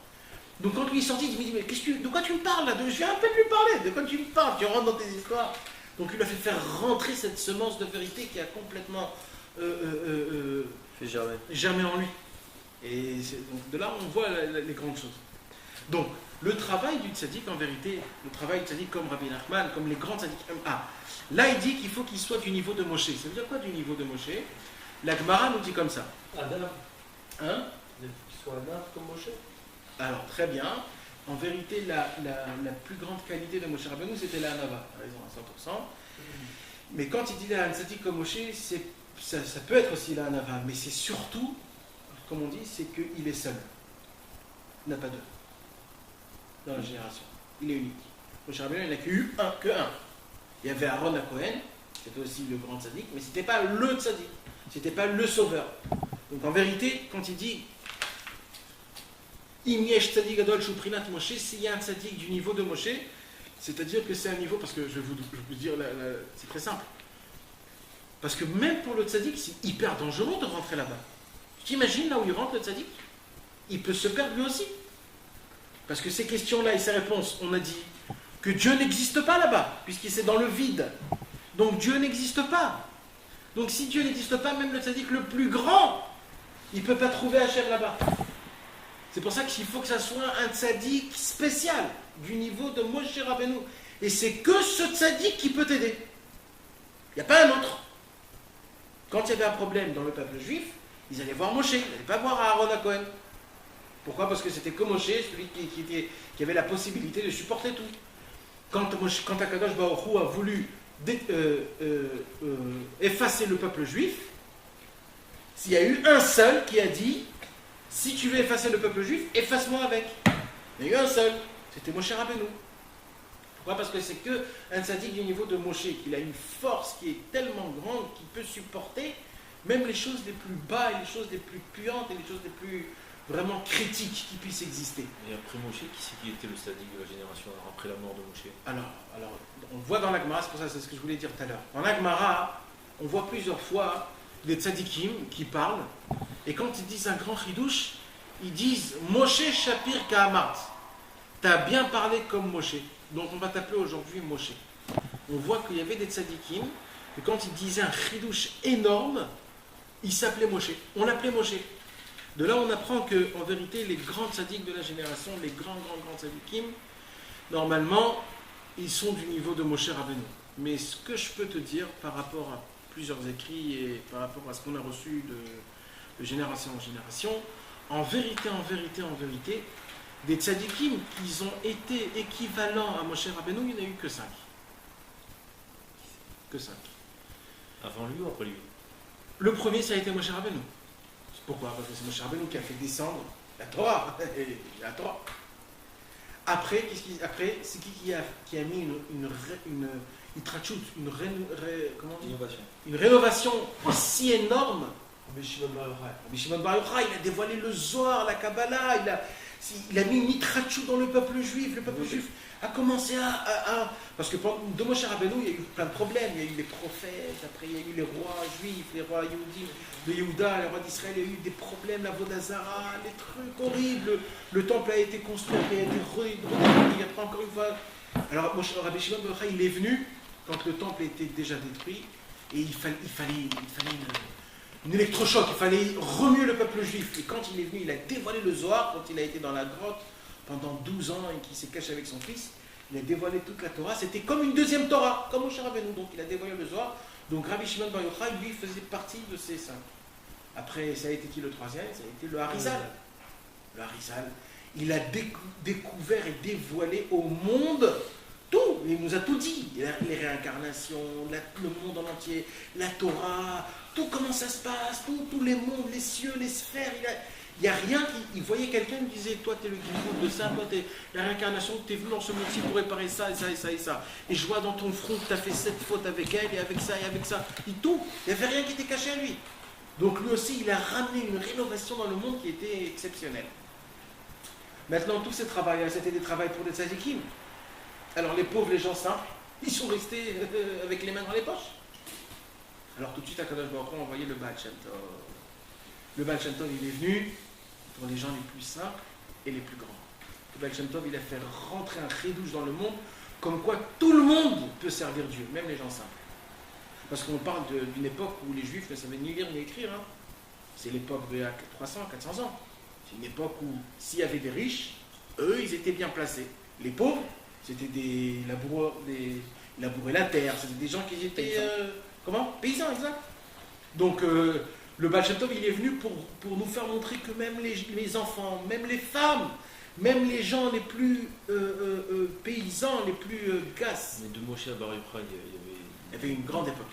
Donc quand lui est sorti, il me dit, mais de quoi tu me parles là? Je viens un peu de lui parler, de quoi tu me parles? Tu rentres dans tes histoires. Donc il lui a fait faire rentrer cette semence de vérité qui a complètement germé en lui. Et donc de là, on voit les grandes choses. Donc, le travail du tzaddik, en vérité, le travail du tzaddik comme Rabbi Nachman, comme les grands tzaddiks, là il dit qu'il faut qu'il soit du niveau de Moshe. Ça veut dire quoi du niveau de Moshe? La Gemara nous dit comme ça. Adam. Hein? Qu'il soit Adam comme Moshe. Alors, très bien. En vérité, la plus grande qualité de Moshe Rabbeinu, c'était la Hanava. Tu as raison, à 100%. Mais quand il dit la tzaddik comme Moshe, ça peut être aussi la Hanava. Mais c'est surtout, comme on dit, c'est qu'il est seul. Il n'a pas deux dans la génération. Il est unique. Moshe Rabbeinu, il n'a que un. Il y avait Aaron à Cohen, c'était aussi le grand tzaddik, mais ce n'était pas le tzaddik. Ce n'était pas le sauveur. Donc en vérité, quand il dit Im yesh tzaddik gadol shuprinat Moshe, s'il y a un tzaddik du niveau de Moshe, c'est-à-dire que c'est un niveau, parce que je vais vous dire, c'est très simple. Parce que même pour le tzaddik, c'est hyper dangereux de rentrer là-bas. T'imagines là où il rentre le tzaddik? Il peut se perdre lui aussi. Parce que ces questions-là et ces réponses, on a dit que Dieu n'existe pas là-bas, puisqu'il c'est dans le vide. Donc Dieu n'existe pas. Donc si Dieu n'existe pas, même le tzaddik le plus grand, il ne peut pas trouver Hachem là-bas. C'est pour ça qu'il faut que ça soit un tzaddik spécial, du niveau de Moshe Rabbeinu. Et c'est que ce tzaddik qui peut t'aider. Il n'y a pas un autre. Quand il y avait un problème dans le peuple juif, ils allaient voir Moshe, ils n'allaient pas voir Aaron à Cohen. Pourquoi? Parce que c'était que Moshe, celui qui avait la possibilité de supporter tout. Quand Akadosh Baruch Hu a voulu effacer le peuple juif, il y a eu un seul qui a dit, si tu veux effacer le peuple juif, efface-moi avec. Il y a eu un seul, c'était Moshe Rabbeinu. Pourquoi? Parce que c'est que un tzaddik du niveau de Moshe, qu'il a une force qui est tellement grande qu'il peut supporter même les choses les plus bas et les choses les plus puantes et les choses les plus vraiment critiques qui puissent exister. Et après Moshe, qui était le tzaddik de la génération après la mort de Moshe? Alors, on voit dans la Gemara, c'est pour ça, c'est ce que je voulais dire tout à l'heure. Dans la Gemara, on voit plusieurs fois des tzaddikim qui parlent, et quand ils disent un grand chidouche, ils disent Moshe Shapir Kahamart. T'as bien parlé comme Moshe. Donc on va t'appeler aujourd'hui Moshe. On voit qu'il y avait des tzaddikim, et quand ils disaient un chidouche énorme, ils s'appelaient Moshe. On l'appelait Moshe. De là, on apprend que, en vérité, les grands tzaddiks de la génération, les grands tzaddikim, normalement, ils sont du niveau de Moshe Rabbeinu. Mais ce que je peux te dire par rapport à plusieurs écrits et par rapport à ce qu'on a reçu de génération en génération, en vérité, des tzaddikim qui ont été équivalents à Moshe Rabbeinu, il n'y en a eu que 5. Que 5. Avant lui ou après lui? Le premier, ça a été Moshe Rabbeinu. Pourquoi? Parce que c'est Moshe Rabbeinu qui a fait descendre la Torah. La Torah. Après, c'est qui a mis une rénovation aussi énorme? Mais Shimon Bar Yochai. Rabbi Shimon Bar Yochai, il a dévoilé le Zohar, la Kabbalah, il a mis une itrachut dans le peuple juif. Le peuple juif a commencé à. Parce que de Moshe Rabbeinu, il y a eu plein de problèmes. Il y a eu les prophètes, après il y a eu les rois juifs, les rois Yehudim, de Yehuda, les rois d'Israël. Il y a eu des problèmes, la Vodazara, les trucs horribles. Le temple a été construit, il a été redétruit. Après, encore une fois. Alors, Rabbi Shimon Bar Yochai, il est venu quand le temple était déjà détruit. Et il fallait une électrochoc, il fallait remuer le peuple juif. Et quand il est venu, il a dévoilé le Zohar, quand il a été dans la grotte pendant 12 ans et qu'il s'est caché avec son fils, il a dévoilé toute la Torah. C'était comme une deuxième Torah, comme Moshe Rabbeinu. Donc il a dévoilé le Zohar. Donc Rabbi Shimon Bar Yochai, lui, faisait partie de ces 5. Après, ça a été qui le troisième? Ça a été le Harizal. Le Harizal, il a découvert et dévoilé au monde tout. Il nous a tout dit. Les réincarnations, le monde en entier, la Torah, tout comment ça se passe, tous les mondes, les cieux, les sphères. Il n'y a rien il voyait quelqu'un qui disait, toi t'es le guide de ça, toi t'es la réincarnation, t'es venu dans ce monde-ci pour réparer ça et ça et ça et ça. Et je vois dans ton front que t'as fait cette faute avec elle et avec ça et avec ça. Et tout, il n'y avait rien qui était caché à lui. Donc lui aussi, il a ramené une rénovation dans le monde qui était exceptionnelle. Maintenant, tous ces travaux, c'était des travaux pour des tzadikim. Alors les pauvres, les gens simples, ils sont restés avec les mains dans les poches. Alors tout de suite, Akadosh Baruch Hu a envoyé le Baal Shem Tov. Le Baal Shem Tov, il est venu pour les gens les plus simples et les plus grands. Le Baal Shem Tov, il a fait rentrer un chidouche dans le monde, comme quoi tout le monde peut servir Dieu, même les gens simples. Parce qu'on parle d'une époque où les Juifs ne savaient ni lire ni écrire. Hein. C'est l'époque de 300, 400 ans. C'est une époque où s'il y avait des riches, eux, ils étaient bien placés. Les pauvres, c'était des laboureurs, ils labouraient la terre, c'était des gens qui étaient... Paysans, exact. Donc, le Baal Shem Tov, il est venu pour nous faire montrer que même les enfants, même les femmes, même les gens les plus paysans, les plus gasses. Mais de Moshe à Bar Yochai, il y avait une grande époque.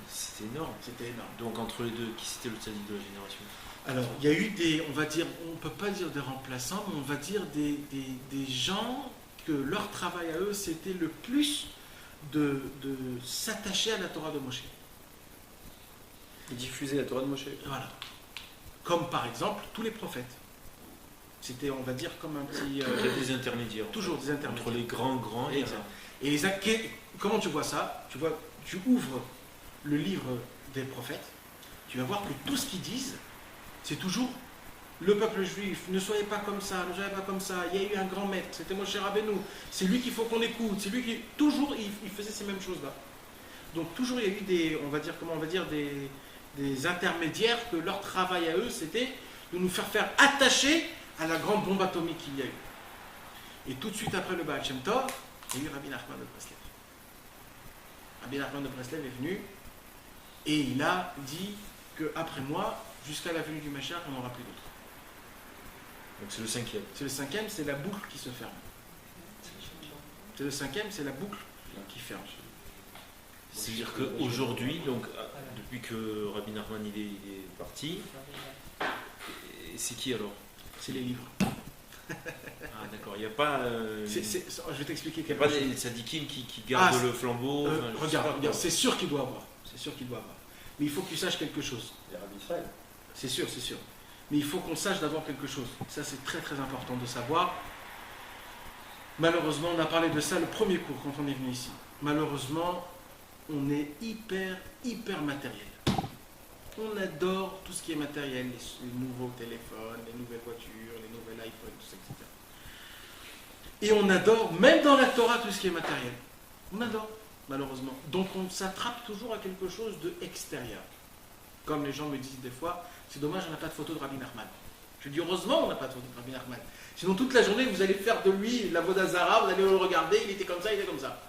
C'était énorme. C'était énorme. Donc, entre les deux, qui c'était le tzaddik de la génération? Alors, il y a eu on va dire, on ne peut pas dire des remplaçants, mais on va dire des gens que leur travail à eux, c'était le plus de s'attacher à la Torah de Moshe. Et diffuser la Torah de Moshe. Voilà. Comme par exemple tous les prophètes. C'était, on va dire, comme un petit... Il y a des intermédiaires. Toujours des intermédiaires. Entre les grands et comment tu vois ça? Tu ouvres le livre des prophètes, tu vas voir que tout ce qu'ils disent, c'est toujours le peuple juif, ne soyez pas comme ça, ne soyez pas comme ça, il y a eu un grand maître, c'était Moshe Rabbeinu, c'est lui qu'il faut qu'on écoute, c'est lui qui... Toujours, il faisait ces mêmes choses-là. Donc toujours, il y a eu des intermédiaires que leur travail à eux, c'était de nous faire attacher à la grande bombe atomique qu'il y a eu. Et tout de suite après le Baal Shem Tov, il y a eu Rabbi Nachman de Breslev. Rabbi Nachman de Breslev est venu et il a dit qu'après moi, jusqu'à la venue du Mashiach, on n'aura plus d'autres. Donc c'est le 5e. C'est le 5e, c'est la boucle qui se ferme. C'est le 5e, c'est la boucle qui ferme. C'est-à-dire qu'aujourd'hui, donc depuis que Rabbi Nachman il est parti, c'est qui alors? C'est les livres. Ah d'accord, il n'y a pas... je vais t'expliquer il n'y a quelque pas chose. des tzadikim qui gardent le flambeau. Regarde, c'est sûr qu'il doit avoir. C'est sûr qu'il doit avoir. Mais il faut que tu saches quelque chose. Les rabbis d'Israël. C'est sûr, c'est sûr. Mais il faut qu'on sache d'abord quelque chose. Ça, c'est très très important de savoir. Malheureusement, on a parlé de ça le premier cours quand on est venu ici. Malheureusement, on est hyper matériel. On adore tout ce qui est matériel, les nouveaux téléphones, les nouvelles voitures, les nouvelles iPhones, tout ça, etc. Et on adore, même dans la Torah, tout ce qui est matériel. On adore, malheureusement. Donc on s'attrape toujours à quelque chose d'extérieur. Comme les gens me disent des fois, c'est dommage, on n'a pas de photo de Rabbi Nachman. Je dis heureusement on n'a pas trouvé Rabbi Nachman. Sinon toute la journée vous allez faire de lui la Vodazara, vous allez le regarder, il était comme ça, il est comme ça.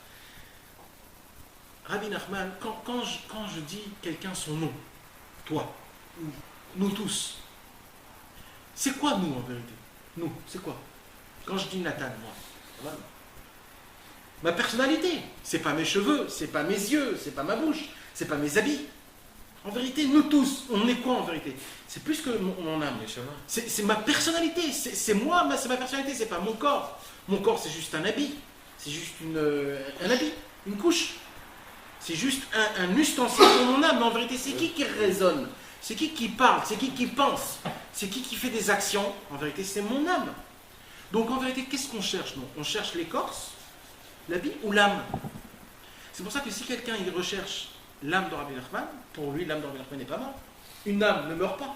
Rabbi Nachman, quand je dis quelqu'un son nom, toi, nous tous, c'est quoi nous en vérité? Nous, c'est quoi? Quand je dis Nathan, moi, ma personnalité, c'est pas mes cheveux, c'est pas mes yeux, c'est pas ma bouche, c'est pas mes habits. En vérité, nous tous, on est quoi en vérité? C'est plus que mon âme. C'est ma personnalité, c'est moi, c'est ma personnalité, c'est pas mon corps. Mon corps, c'est juste un habit, c'est juste un habit, une couche. C'est juste un ustensile de mon âme, mais en vérité, c'est qui raisonne? C'est qui parle? C'est qui pense? C'est qui fait des actions? En vérité, c'est mon âme. Donc en vérité, qu'est-ce qu'on cherche, nous? On cherche l'écorce, l'habit ou l'âme? C'est pour ça que si quelqu'un il recherche l'âme de Rabbi Nachman, pour lui, l'âme de Rabbi Nachman n'est pas morte. Une âme ne meurt pas.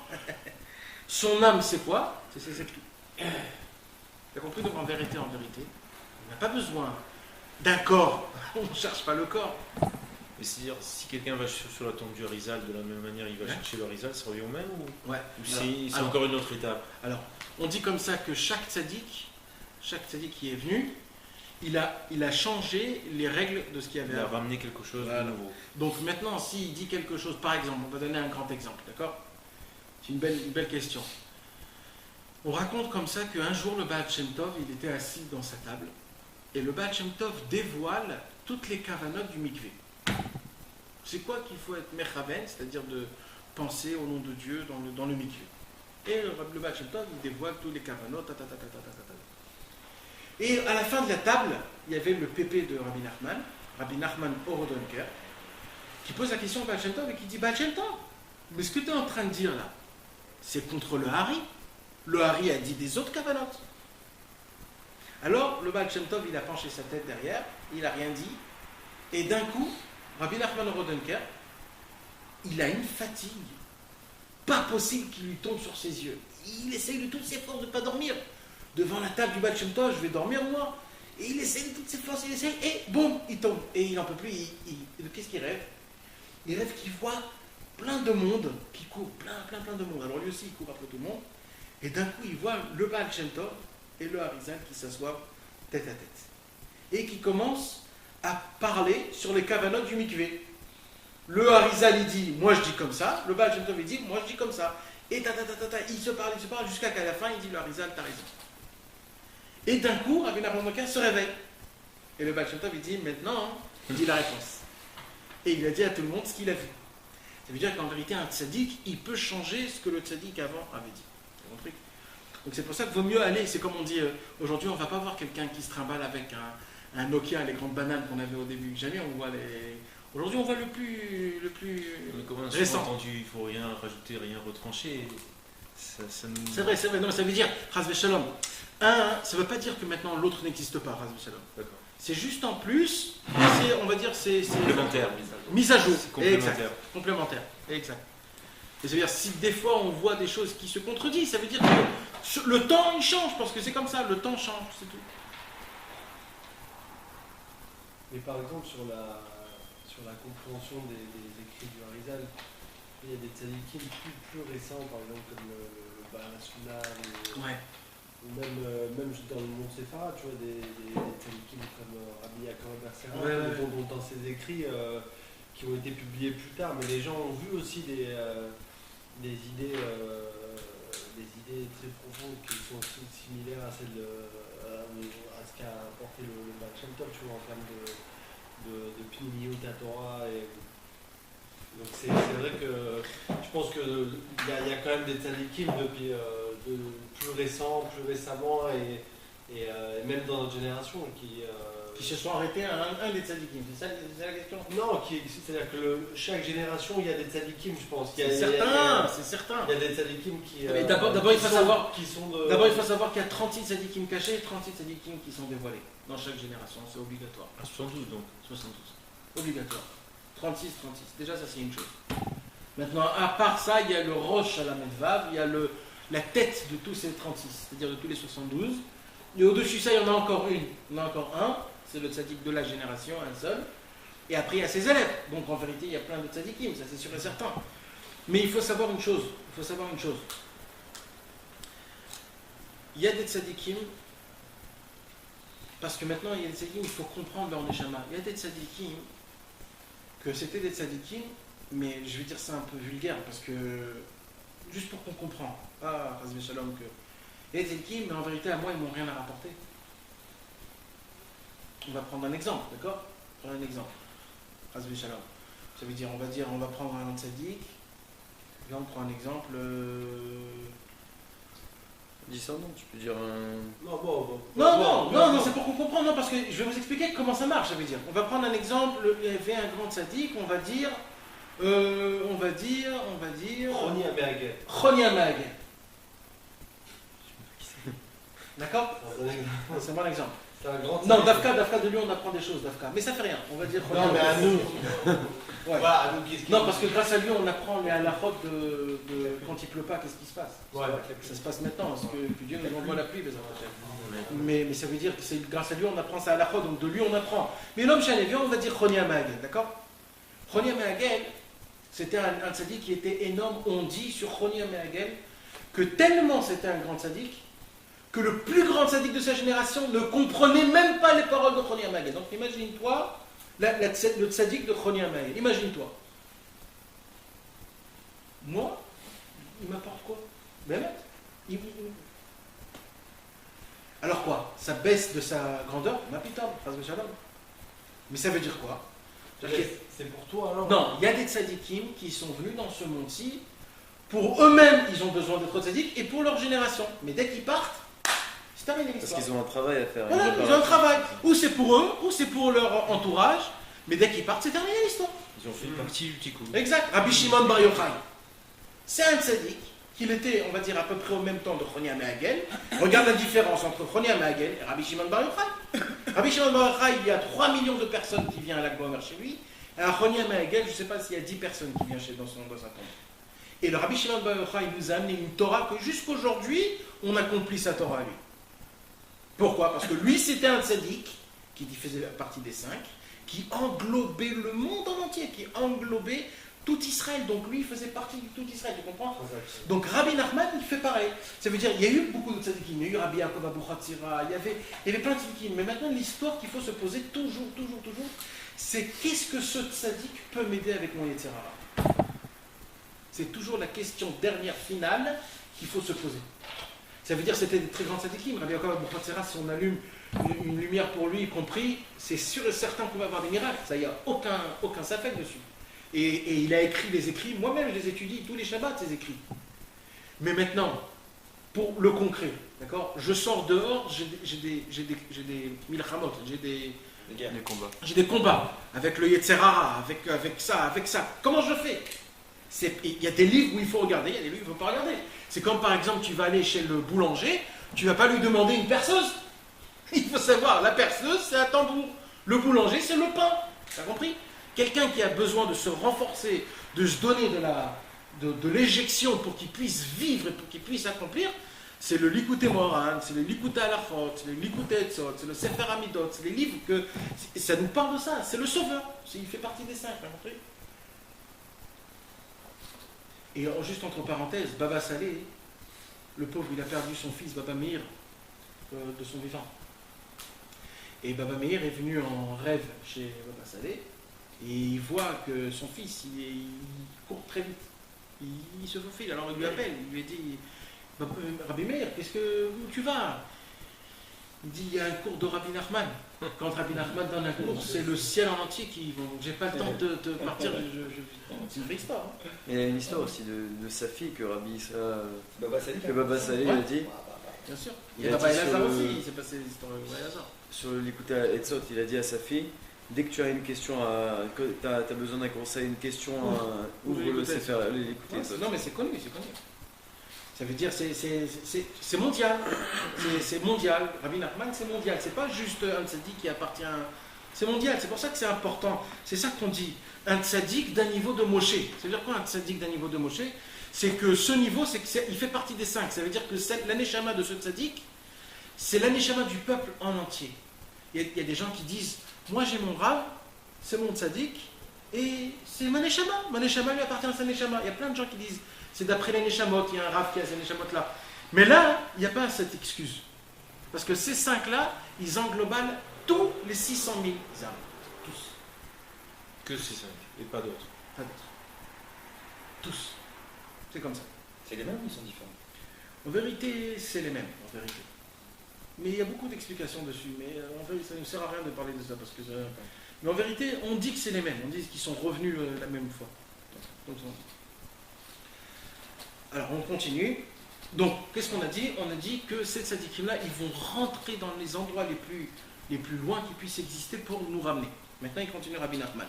Son âme, c'est quoi? C'est ses écrits. Tu as compris? Donc en vérité, on n'a pas besoin d'un corps. On ne cherche pas le corps. Et c'est-à-dire, si quelqu'un va sur la tombe du Harizal, de la même manière, il va chercher le Harizal, ça revient au même ou c'est encore une autre étape? Alors, on dit comme ça que chaque tzaddik qui est venu, il a changé les règles de ce qu'il y avait avant. avant. Il a ramené quelque chose de nouveau. Donc maintenant, s'il dit quelque chose, par exemple, on va donner un grand exemple, d'accord? C'est une belle question. On raconte comme ça qu'un jour, le Baal Shem Tov, il était assis dans sa table, et le Baal Shem Tov dévoile toutes les kavanotes du mikvé. C'est quoi qu'il faut être mechaven, c'est-à-dire de penser au nom de Dieu dans le mikvé. Et le Baal Shem Tov, il dévoile tous les kavanotes, Et à la fin de la table, il y avait le pépé de Rabbi Nachman Orodonker, qui pose la question au Baal Shem Tov et qui dit: Baal Shem Tov, mais ce que tu es en train de dire là, c'est contre le Hari. Le Hari a dit des autres kavanotes. Alors, le Baal Shem Tov, il a penché sa tête derrière, il n'a rien dit, et d'un coup, Rabbi Nachman Orodonker, il a une fatigue, pas possible qu'il lui tombe sur ses yeux. Il essaye de toutes ses forces de ne pas dormir. Devant la table du Baal Shem Tov, je vais dormir moi. Et il essaye de toutes ses forces, il essaye, et boum, il tombe. Et il n'en peut plus, qu'est-ce qu'il rêve? Il rêve qu'il voit plein de monde qui court, plein de monde. Alors lui aussi, il court après tout le monde. Et d'un coup, il voit le Baal Shem Tov et le Harizal qui s'assoient tête à tête. Et qui commencent à parler sur les kavanotes du mikvé. Le Harizal, il dit, moi je dis comme ça. Le Baal Shem Tov, il dit, moi je dis comme ça. Et il se parle, jusqu'à qu'à la fin, il dit, le Harizal, t'as raison. Et d'un coup, Rabbi Nachman Orodonker se réveille. Et le Baal Shem Tov, il dit, maintenant, il dit la réponse. Et il a dit à tout le monde ce qu'il a vu. Ça veut dire qu'en vérité, un tzaddik, il peut changer ce que le tzaddik avant avait dit. Vous avez compris? Donc c'est pour ça qu'il vaut mieux aller, c'est comme on dit, aujourd'hui, on ne va pas voir quelqu'un qui se trimballe avec un Nokia, les grandes bananes qu'on avait au début. Jamais on voit les... Aujourd'hui, on voit le plus récent. Entendu, il ne faut rien rajouter, rien retrancher. Ça nous... C'est vrai. Non, ça veut dire, Chas v'Shalom. Ça ne veut pas dire que maintenant l'autre n'existe pas, Chas v'Shalom. D'accord. C'est juste en plus, on va dire, c'est complémentaire. Mise à jour. C'est complémentaire. Exact. Complémentaire. Exact. Et ça veut dire, si des fois on voit des choses qui se contredisent, ça veut dire que le temps il change, parce que c'est comme ça, le temps change, c'est tout. Mais par exemple, sur la compréhension des écrits du Harizal, il y a des tzadikim plus récents, par exemple, comme le Baal HaSulam, ou même dans le monde Séphara, tu vois, des tzadikim comme Rabbi Yaakov Bersera, dont dans ses écrits qui ont été publiés plus tard, mais les gens ont vu aussi des idées très profondes qui sont aussi similaires à celles à ce qu'a apporté le Baal Shem Tov, tu vois, en termes de Pnimiut Torah. Donc c'est vrai que je pense qu'il y a quand même des tzadikim depuis plus récemment et même dans notre génération qui se sont arrêtés à un des tzadikim. C'est ça la question? Non, c'est-à-dire que chaque génération, il y a des tzadikim, je pense. C'est certain. Il y a des tzadikim qui... Mais d'abord, il faut savoir qu'il y a 36 tzadikim cachés et 36 tzadikim qui sont dévoilés dans chaque génération. C'est obligatoire. 72 donc. 72. Obligatoire. 36. Déjà, ça c'est une chose. Maintenant, à part ça, il y a le Rosh à la Medvav, il y a la tête de tous ces 36, c'est-à-dire de tous les 72. Et au-dessus de ça, il y en a encore un. C'est le tzaddik de la génération, un seul. Et après, il y a ses élèves. Donc en vérité, il y a plein de tzaddikim, ça c'est sûr et certain. Mais il faut savoir une chose. il y a des tzadikim, parce que maintenant il y a des tzadikim, il faut comprendre leur neshama. Il y a des tzadikim, que c'était des tzadikim, mais je vais dire ça un peu vulgaire, parce que, juste pour qu'on comprenne, pas Razvé Shalom, que il y a des tzadikim, mais en vérité à moi ils m'ont rien à rapporter. On va prendre un exemple, d'accord? Prendre un exemple. Razvé Shalom. Ça veut dire, on va prendre un tzadik, là on prend un exemple. Dis ça, non, tu peux dire un. Non, c'est pour qu'on comprenne, non, parce que je vais vous expliquer comment ça marche, ça veut dire. On va prendre un exemple, il y avait un grand tzaddik, on va dire. Roni Améagel. Roni Améagel. D'accord? C'est un bon exemple. C'est un grand. Non, Dafka de lui on apprend des choses, Dafka. Mais ça fait rien, on va dire Roni Non, mais à Améagel. nous. Ouais. Voilà, à nous qui. Non, parce que grâce à lui on apprend les halachot de quand il pleut pas, qu'est-ce qui se passe? Ouais, Ça se passe maintenant, parce que Dieu nous envoie la pluie, mais ça veut dire que c'est grâce à lui on apprend ça à la fois, donc de lui on apprend. Mais l'homme chanévian, on va dire Roni Améagel, d'accord? Roni Améagel, c'était un tzaddik qui était énorme. On dit sur Roni Améagel que tellement c'était un grand tzaddik que le plus grand tzaddik de sa génération ne comprenait même pas les paroles de Roni Améagel. Donc imagine-toi le tzaddik de Roni Améagel, imagine-toi. Moi, il m'apporte quoi? Ben, alors quoi? Ça baisse de sa grandeur? Ma putain, phrase de shalom. Mais ça veut dire quoi? C'est pour toi alors? Non, il y a des tzadikim qui sont venus dans ce monde-ci. Pour eux-mêmes, ils ont besoin d'être tzadikim et pour leur génération. Mais dès qu'ils partent, c'est terminé Parce l'histoire. qu'ils ont un travail à faire. Voilà, ils ont un travail. Ou c'est pour eux, ou c'est pour leur entourage. Mais dès qu'ils partent, c'est terminé l'histoire. Ils ont fait partie du tikkun. Exact. Rabbi Shimon Bar Yochai. C'est un tzaddik qu'il était, on va dire, à peu près au même temps de Roni Améagel. Regarde la différence entre Roni Améagel et Rabbi Shimon Bar Yochai. Rabbi Shimon Bar Yochai, il y a 3 millions de personnes qui viennent à la Gomer chez lui. Et à Roni Améagel, je ne sais pas s'il y a 10 personnes qui viennent dans sa tombe. Et le Rabbi Shimon Bar Yochai nous a amené une Torah que jusqu'aujourd'hui, on accomplit sa Torah à lui. Pourquoi? Parce que lui, c'était un tzaddik qui faisait partie des 5, qui englobait le monde en entier, qui englobait tout Israël. Donc lui, il faisait partie de tout Israël, tu comprends? Donc Rabbi Nachman, il fait pareil. Ça veut dire, il y a eu beaucoup de tzadikim, il y a eu Rabbi Yaakov Abu Chatzira, il y avait plein de tzadikim. Mais maintenant, l'histoire qu'il faut se poser toujours, c'est qu'est-ce que ce tzadik peut m'aider avec mon Yetzer Hara? C'est toujours la question dernière, finale, qu'il faut se poser. Ça veut dire que c'était des très grands tzadikim. Rabbi Yaakov Abu Chatzira, si on allume une lumière pour lui, y compris, c'est sûr et certain qu'on va avoir des miracles. Ça, il n'y a aucun safek dessus. Et il a écrit des écrits, moi-même je les étudie tous les Shabbats, ces écrits. Mais maintenant, pour le concret, d'accord, je sors dehors, j'ai des milchamot, j'ai des combats avec le Yetzer Hara, avec ça. Comment je fais? Il y a des livres où il faut regarder, il y a des livres où il ne faut pas regarder. C'est comme par exemple, tu vas aller chez le boulanger, tu ne vas pas lui demander une perceuse. Il faut savoir, la perceuse, c'est un tambour. Le boulanger, c'est le pain. Tu as compris? Quelqu'un qui a besoin de se renforcer, de se donner de l'éjection pour qu'il puisse vivre et pour qu'il puisse accomplir, c'est le Likutei Moharan, c'est le Likutei Halachot, c'est le Likutei Etzot, c'est le Sefer Amidot, c'est les livres que... Ça nous parle de ça, c'est le sauveur. Il fait partie des 5, tu as compris? Et juste entre parenthèses, Baba Saleh, le pauvre, il a perdu son fils Baba Meir de son vivant. Et Baba Meir est venu en rêve chez Baba Saleh. Et il voit que son fils, il court très vite. Il se faufile. Alors il lui appelle, il lui dit Rabbi Meir, où tu vas? Il dit il y a un cours de Rabbi Nachman. Quand Rabbi Nachman donne un cours, c'est le ciel en entier qui vont. J'ai pas le temps de partir. C'est une vraie histoire. Hein. Il y a une histoire aussi de sa fille que Rabbi Isra. Que Baba Saleh a dit. Bien sûr. Il Et a Baba dit Elazar sur aussi, il s'est passé l'histoire de Baba Elazar. Sur le Likutei Etzot, il a dit à sa fille, dès que tu as une question, que tu as besoin d'un conseil, une question, ouvre le Sefer, le Likutei Etzot. Non mais c'est connu. Ça veut dire c'est mondial. C'est mondial. Rabbi Nachman, c'est mondial. C'est pas juste un tzaddik qui appartient. C'est mondial. C'est pour ça que c'est important. C'est ça qu'on dit. Un tzaddik d'un niveau de Moshe. Ça veut dire quoi un tzaddik d'un niveau de Moshe? C'est que ce niveau, il fait partie des 5. Ça veut dire que l'aneshama de ce tzaddik, c'est l'aneshama du peuple en entier. Il y a des gens qui disent, moi j'ai mon rav, c'est mon tzaddik, et c'est ma neshama. Ma neshama lui appartient à sa neshama. Il y a plein de gens qui disent, c'est d'après les neshamot, il y a un rav qui a ces neshamot là. Mais là, il n'y a pas cette excuse. Parce que ces 5-là, ils englobent tous les 600 000 âmes. Tous. Que c'est ça, et pas d'autres. Pas d'autres. Tous. C'est comme ça. C'est les mêmes ou ils sont différents? En vérité, c'est les mêmes, en vérité. Mais il y a beaucoup d'explications dessus. Mais en fait, ça ne sert à rien de parler de ça. Parce que mais en vérité, on dit que c'est les mêmes. On dit qu'ils sont revenus la même fois. Donc, alors, on continue. Donc, qu'est-ce qu'on a dit? On a dit que ces tzadikim-là, ils vont rentrer dans les endroits les plus loin qui puissent exister pour nous ramener. Maintenant, il continue Rabbi Nachman.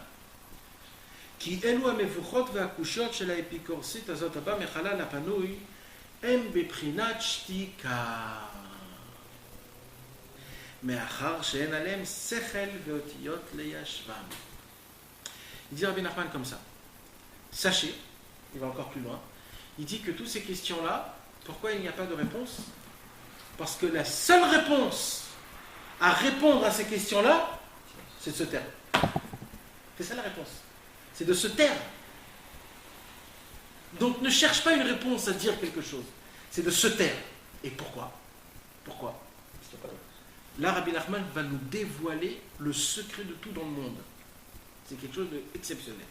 Ki elu hamevuchot ve'akushot shel haepikorsit hazot haba mechalal hapanui הם בבחינת שתיקה, מאחר שאין עליהם שכל ואותיות לישבם. Il dit Rabbi Nachman comme ça. Sachez, il va encore plus loin, il dit que toutes ces questions-là, pourquoi il n'y a pas de réponse? Parce que la seule réponse à répondre à ces questions-là, c'est de se taire. C'est ça la réponse. C'est de se taire. Donc ne cherche pas une réponse à dire quelque chose. C'est de se taire. Et pourquoi? Pourquoi? Là, Rabbi Nachman va nous dévoiler le secret de tout dans le monde. C'est quelque chose d'exceptionnel.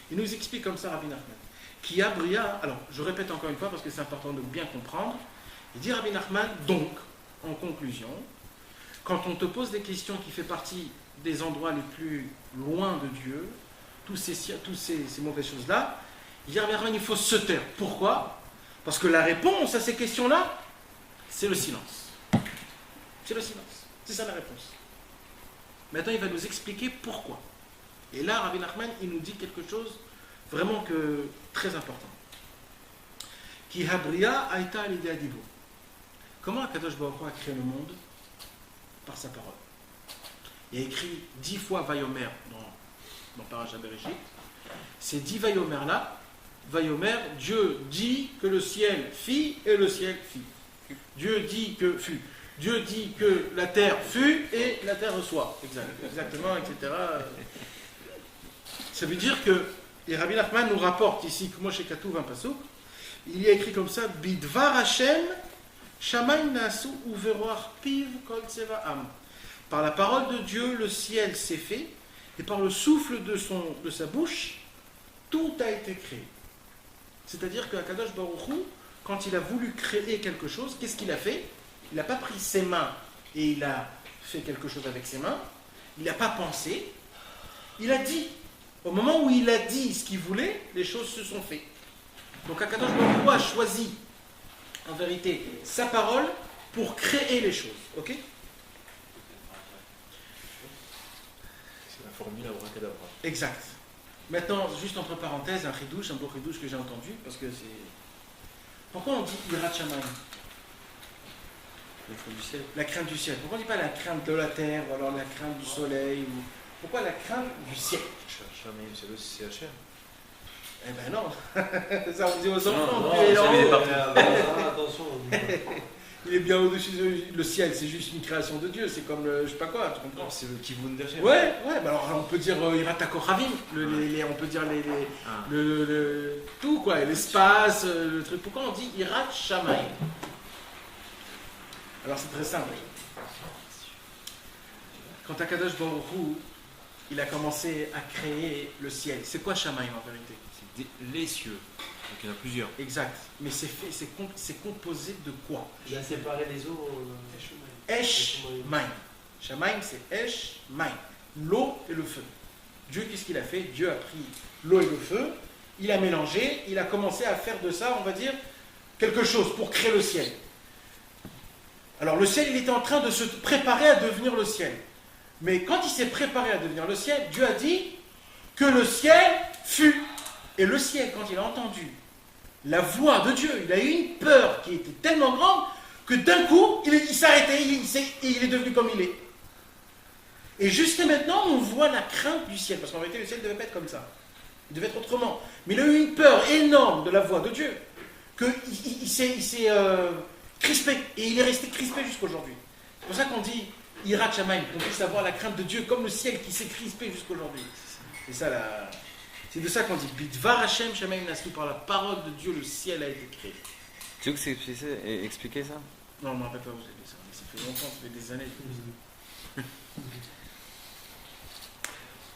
Il nous explique comme ça, Rabbi Nachman. Qui a bria, alors je répète encore une fois parce que c'est important de bien comprendre. Il dit Rabbi Nachman, donc, en conclusion, quand on te pose des questions qui font partie des endroits les plus loin de Dieu, tous ces mauvaises choses-là, il dit Rabbi Nachman, il faut se taire. Pourquoi? Parce que la réponse à ces questions-là, c'est le silence. C'est le silence. C'est ça la réponse. Maintenant, il va nous expliquer pourquoi. Et là, Rabbi Nachman, il nous dit quelque chose vraiment très important. Ki habria aita alidei hadibur. Comment Akadosh Baruch Hu a créé le monde? Par sa parole. Il y a écrit 10 fois Vayomer dans Parashat Bereshit. Ces 10 Vayomer là, Vayomer, Dieu dit que le ciel fit et le ciel fit. Dieu dit que fut. Dieu dit que la terre fut et la terre soit. Exactement, etc. Ça veut dire que, et Rabbi Nachman nous rapporte ici, que moi chez Katouv un pasuk, il y a écrit comme ça, Bidvar Hashem, Shamayim Nasu Uveroach Piv Kol Tsevaam. Par la parole de Dieu, le ciel s'est fait, et par le souffle de sa bouche, tout a été créé. C'est-à-dire qu'Akadosh Baruch Hu, quand il a voulu créer quelque chose, qu'est-ce qu'il a fait? Il n'a pas pris ses mains et il a fait quelque chose avec ses mains. Il n'a pas pensé. Il a dit. Au moment où il a dit ce qu'il voulait, les choses se sont faites. Donc Akadosh Baruch Hu a choisi, en vérité, sa parole pour créer les choses. Ok? C'est la formule abracadabra. Exact. Maintenant, juste entre parenthèses, un beau chidouche que j'ai entendu, parce que c'est... Pourquoi on dit Yirat Shamayim? La crainte du ciel. La crainte du ciel. Pourquoi on ne dit pas la crainte de la terre, ou alors la crainte du soleil ou... Pourquoi la crainte du ciel? Shamayim, c'est le CHR. Eh ben non. Ça on dit aux enfants. Non, il est ça en met haut. partout. Attention. Il est bien au-dessus le ciel, c'est juste une création de Dieu, c'est comme le, je sais pas quoi, tu comprends? Non, c'est le Kivun d'Hachem. Ouais, bah alors on peut dire Yirat HaKochavim, on peut dire tout quoi, l'espace, le truc. Pourquoi on dit Yirat Shamayim? Alors c'est très simple. Quand Akadosh Baruch Hu, il a commencé à créer le ciel, c'est quoi Shamayim en vérité? C'est les cieux. Donc il y en a plusieurs. Exact. Mais c'est composé de quoi? Il a séparé les eaux. Esh, Maim. Shamaim, c'est Esh, Maim. L'eau et le feu. Dieu, qu'est-ce qu'il a fait? Dieu a pris l'eau et le feu, il a mélangé, il a commencé à faire de ça, on va dire, quelque chose pour créer le ciel. Alors le ciel, il était en train de se préparer à devenir le ciel. Mais quand il s'est préparé à devenir le ciel, Dieu a dit que le ciel fut. Et le ciel, quand il a entendu la voix de Dieu, il a eu une peur qui était tellement grande que d'un coup, il s'est arrêté, il est devenu comme il est. Et jusqu'à maintenant, on voit la crainte du ciel, parce qu'en réalité, le ciel ne devait pas être comme ça. Il devait être autrement. Mais il a eu une peur énorme de la voix de Dieu, qu'il s'est crispé, et il est resté crispé jusqu'aujourd'hui. C'est pour ça qu'on dit Yirat Shamayim, qu'on puisse avoir la crainte de Dieu, comme le ciel qui s'est crispé jusqu'aujourd'hui. C'est ça c'est de ça qu'on dit Bidvar Hashem Shamayim Nasu, par la parole de Dieu, le ciel a été créé. Tu veux que c'est expliquer ça? Non, je ne me rappelle pas où j'ai lu ça. Mais ça fait longtemps, ça fait des années.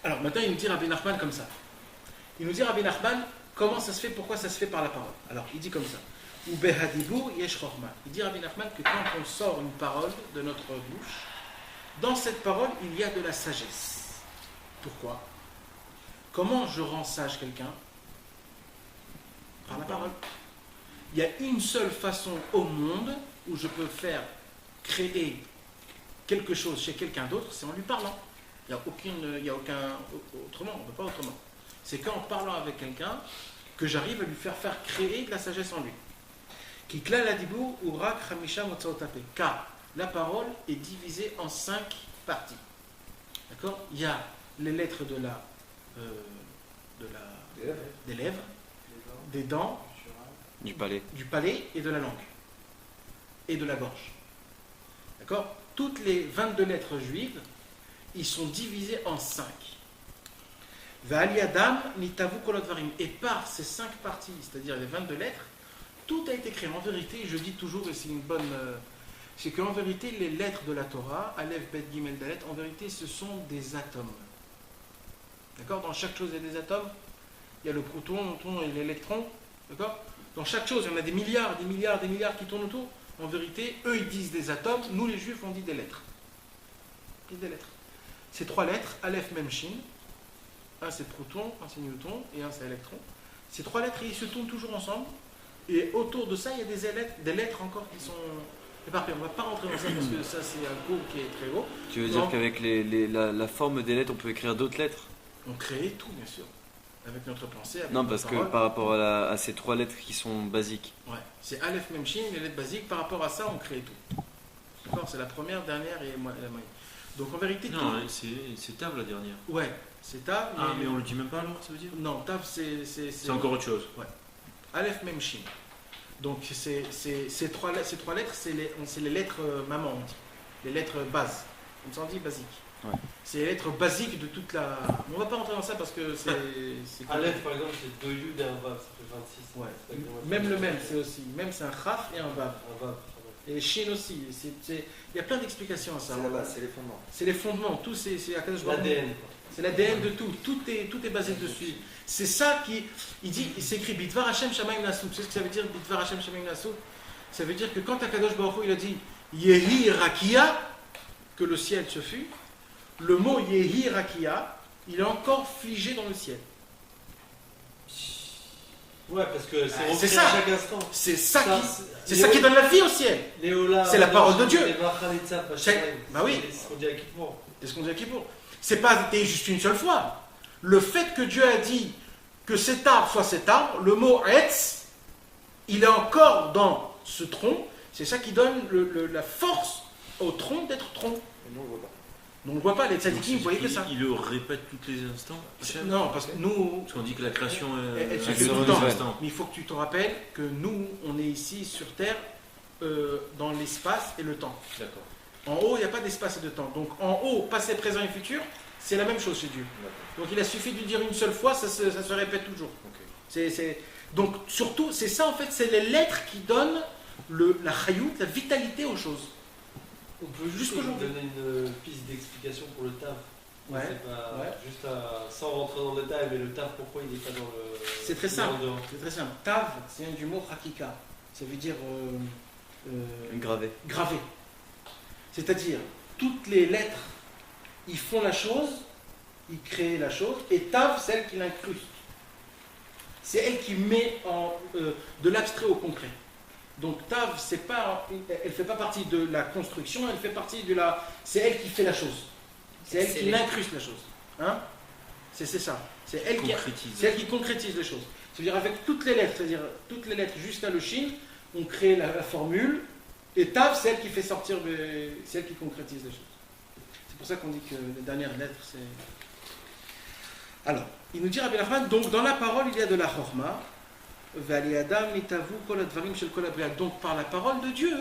Alors maintenant, il nous dit Rabbi Nachman comme ça. Il nous dit Rabbi Nachman, comment ça se fait, pourquoi ça se fait par la parole. Alors, il dit comme ça. Ou behadibur yesh chorma. Il dit Rabbi Nachman que quand on sort une parole de notre bouche, dans cette parole, il y a de la sagesse. Pourquoi? Comment je rends sage quelqu'un? Par la parole. Il y a une seule façon au monde où je peux faire créer quelque chose chez quelqu'un d'autre, c'est en lui parlant. Il n'y a aucun autrement, on ne peut pas autrement. C'est qu'en parlant avec quelqu'un que j'arrive à lui faire créer de la sagesse en lui. Car la parole est divisée en 5 parties. D'accord? Il y a les lettres des lèvres, des dents, Du palais. du palais et de la langue. Et de la gorge. D'accord? Toutes les 22 lettres juives, ils sont divisés en 5. Et par ces 5 parties, c'est-à-dire les 22 lettres, tout a été créé. En vérité, je dis toujours, et c'est une bonne... c'est qu'en vérité, les lettres de la Torah, Aleph, Bet, Gimel, Dalet, en vérité, ce sont des atomes. D'accord? Dans chaque chose, il y a des atomes. Il y a le proton, le neutron et l'électron. D'accord? Dans chaque chose, il y en a des milliards qui tournent autour. En vérité, eux, ils disent des atomes. Nous, les juifs, on dit des lettres. Des lettres. Ces 3 lettres, Aleph, Mem, Shin. Un, c'est proton, un, c'est neutron, et un, c'est électron. Ces 3 lettres, ils se tournent toujours ensemble. Et autour de ça, il y a des lettres encore qui sont éparpillées. On ne va pas rentrer dans ça parce que ça, c'est un cours qui est très gros. Tu veux dire qu'avec la forme des lettres, on peut écrire d'autres lettres? On crée tout, bien sûr. Avec notre pensée. Avec Non, notre parce parole. que par rapport à ces 3 lettres qui sont basiques. Ouais, c'est Aleph, Mem, Shin, les lettres basiques. Par rapport à ça, on crée tout. D'accord? C'est la première, dernière et la moyenne. Donc en vérité, Non, c'est Tav la dernière. Ouais, c'est Tav. Ah, mais on le dit même pas alors, ça veut dire? Non, Tav, C'est encore autre chose. Aleph, Mem, Shin. Donc ces trois lettres, c'est les lettres maman, on dit. Les lettres bases. On s'en dit basique. Ouais. C'est les lettres basiques de toute la... On ne va pas rentrer dans ça parce que c'est... Aleph, par exemple, c'est 2 yud et un vav, ça fait 26. Ouais. Même le même, c'est aussi. Même c'est un chaf et un vav. Un vav. Et Shin aussi. Il y a plein d'explications à ça. C'est la base, c'est les fondements. C'est les fondements. Tout, c'est L'ADN. C'est l'ADN de tout. Tout est basé dessus. C'est ça il s'écrit Bitvar Hashem Shamayim Nassou. Tu sais ce que ça veut dire Bitvar Hashem Shamayim Nassou? Ça veut dire que quand Akadosh Baruch Hu, il a dit Yehi Rakia, que le ciel se fut, le mot Yehi Rakia, il est encore figé dans le ciel. Ouais, parce que c'est c'est repris ça. à chaque instant. C'est ça qui donne la vie au ciel. C'est la parole de Dieu. Bah oui. C'est ce qu'on dit à Kippour. C'est ce qu'on dit à Kippour. C'est pas été juste une seule fois. Le fait que Dieu a dit que cet arbre soit cet arbre, le mot Etz, il est encore dans ce tronc. C'est ça qui donne la force au tronc d'être tronc. Et nous, on ne voit pas. Donc on ne voit pas les tzadikim, vous voyez que ça. Il le répète tous les instants. Hachem. Non, parce que nous, Parce qu'on dit que la création elle se elle fait se tout le renouvelle. temps. Mais il faut que tu te rappelles que nous, on est ici sur Terre, dans l'espace et le temps. D'accord. En haut, il n'y a pas d'espace et de temps. Donc en haut, passé, présent et futur, c'est la même chose chez Dieu. Donc il a suffi de dire une seule fois, ça se répète toujours. Ok. Donc surtout, c'est ça en fait, c'est les lettres qui donnent la chayout, la vitalité aux choses. On peut juste Jusqu'aujourd'hui. donner une piste d'explication pour le taf. Ouais. C'est pas Ouais. juste sans rentrer dans le détail, mais le taf, pourquoi il n'est pas dans le. C'est très simple. dans le- C'est très simple. Tav, c'est un du mot hakika. Ça veut dire Gravé. gravé. C'est-à-dire, toutes les lettres, ils font la chose, ils créent la chose, et Tav, c'est elle qui l'incruste. C'est elle qui met de l'abstrait au concret. Donc Tav, elle ne fait pas partie de la construction, elle fait partie c'est elle qui fait la chose. C'est elle qui incruste la chose. Hein? C'est ça. C'est elle qui concrétise les choses. C'est-à-dire avec toutes les lettres, c'est-à-dire toutes les lettres jusqu'à le Shin, on crée la formule, et Tav, c'est elle qui fait sortir, c'est elle qui concrétise les choses. C'est pour ça qu'on dit que les dernières lettres, c'est... Alors, il nous dit Rabbi Nachman, donc dans la parole, il y a de la chorma, donc par la parole de Dieu.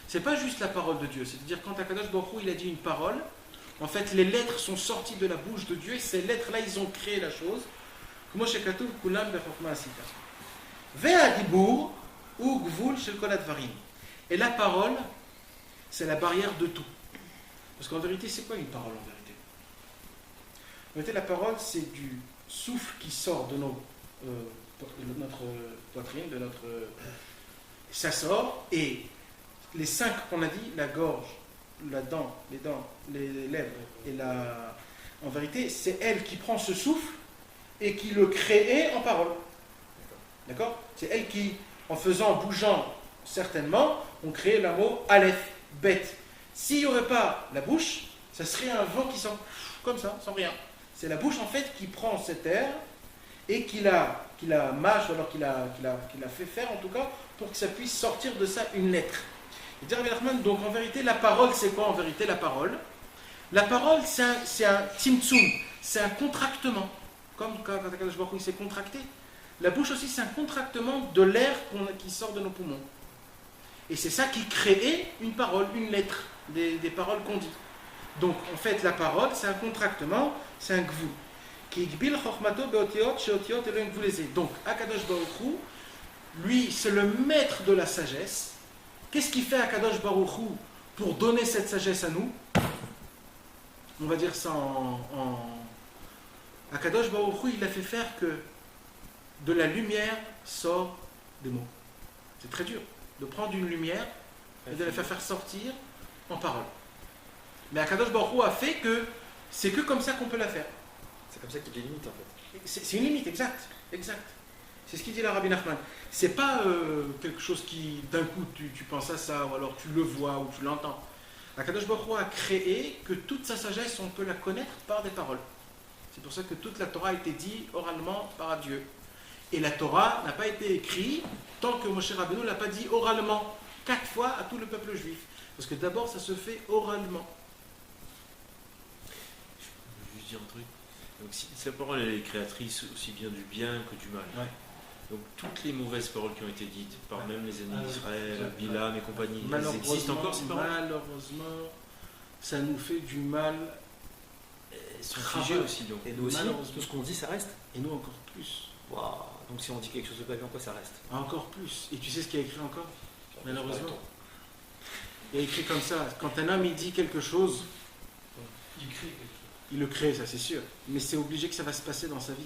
C'est pas juste la parole de Dieu, c'est-à-dire quand Akadosh Baruch Hu, il a dit une parole, en fait les lettres sont sorties de la bouche de Dieu et ces lettres-là ils ont créé la chose. Comme chez Katuv Kulam Bechokma Asita. Ve'adibur, ou gvul shel kol hadvarim. Et la parole, c'est la barrière de tout. Parce qu'en vérité, c'est quoi une parole en vérité? En vérité, la parole, c'est du souffle qui sort de notre poitrine, de notre... ça sort, et les 5 qu'on a dit, la gorge, la dent, les lèvres et la... En vérité, c'est elle qui prend ce souffle et qui le crée en parole. D'accord? C'est elle qui, en bougeant certainement, on crée le mot Aleph, bête. S'il n'y aurait pas la bouche, ça serait un vent qui sort comme ça, sans rien. C'est la bouche en fait qui prend cet air et qui la mâche, ou alors qui la fait faire en tout cas, pour que ça puisse sortir de ça une lettre. Et dire Rabbi Nachman, donc en vérité, la parole, c'est quoi en vérité la parole? La parole, c'est un timtsum, c'est un contractement. Comme quand Akadosh Baruch Hu s'est contracté. La bouche aussi, c'est un contractement de l'air qui sort de nos poumons. Et c'est ça qui crée une parole, une lettre, des paroles qu'on dit. Donc, en fait, la parole, c'est un contractement, c'est un gvul. Donc, Akadosh Baruch Hu, lui, c'est le maître de la sagesse. Qu'est-ce qu'il fait Akadosh Baruch Hu pour donner cette sagesse à nous? On va dire ça Akadosh Baruch Hu, il a fait faire que de la lumière sort des mots. C'est très dur de prendre une lumière et de la faire sortir en parole. Mais Akadosh Baruch Hu a fait que c'est que comme ça qu'on peut la faire. C'est comme ça qu'il y a des limites en fait. C'est une limite, exact. C'est ce qu'il dit là Rabbi Nachman. C'est pas quelque chose qui d'un coup tu penses à ça, ou alors tu le vois ou tu l'entends. Akadosh Baruch Hu a créé que toute sa sagesse, on peut la connaître par des paroles. C'est pour ça que toute la Torah a été dite oralement par Dieu. Et la Torah n'a pas été écrite tant que Moshe Rabbeinu ne l'a pas dit oralement 4 fois à tout le peuple juif. Parce que d'abord, ça se fait oralement. Je veux juste dire un truc. Donc, si sa parole elle est créatrice aussi bien du bien que du mal. Ouais. Donc toutes les mauvaises paroles qui ont été dites par même les ennemis d'Israël, Bilam et compagnie, elles Malheureusement, existent encore ces paroles. malheureusement, ça nous fait du mal. Elles sont figées aussi donc. Et nous aussi, Malheureusement. tout ce qu'on dit, ça reste. Et nous encore plus. Waouh. Donc si on dit quelque chose de pas bien, quoi, ça reste. Encore plus. Et tu sais ce qu'il y a écrit encore? Malheureusement. Il y a écrit comme ça. Quand un homme il dit quelque chose, Il crie quelque chose. il le crée, ça c'est sûr. Mais c'est obligé que ça va se passer dans sa vie.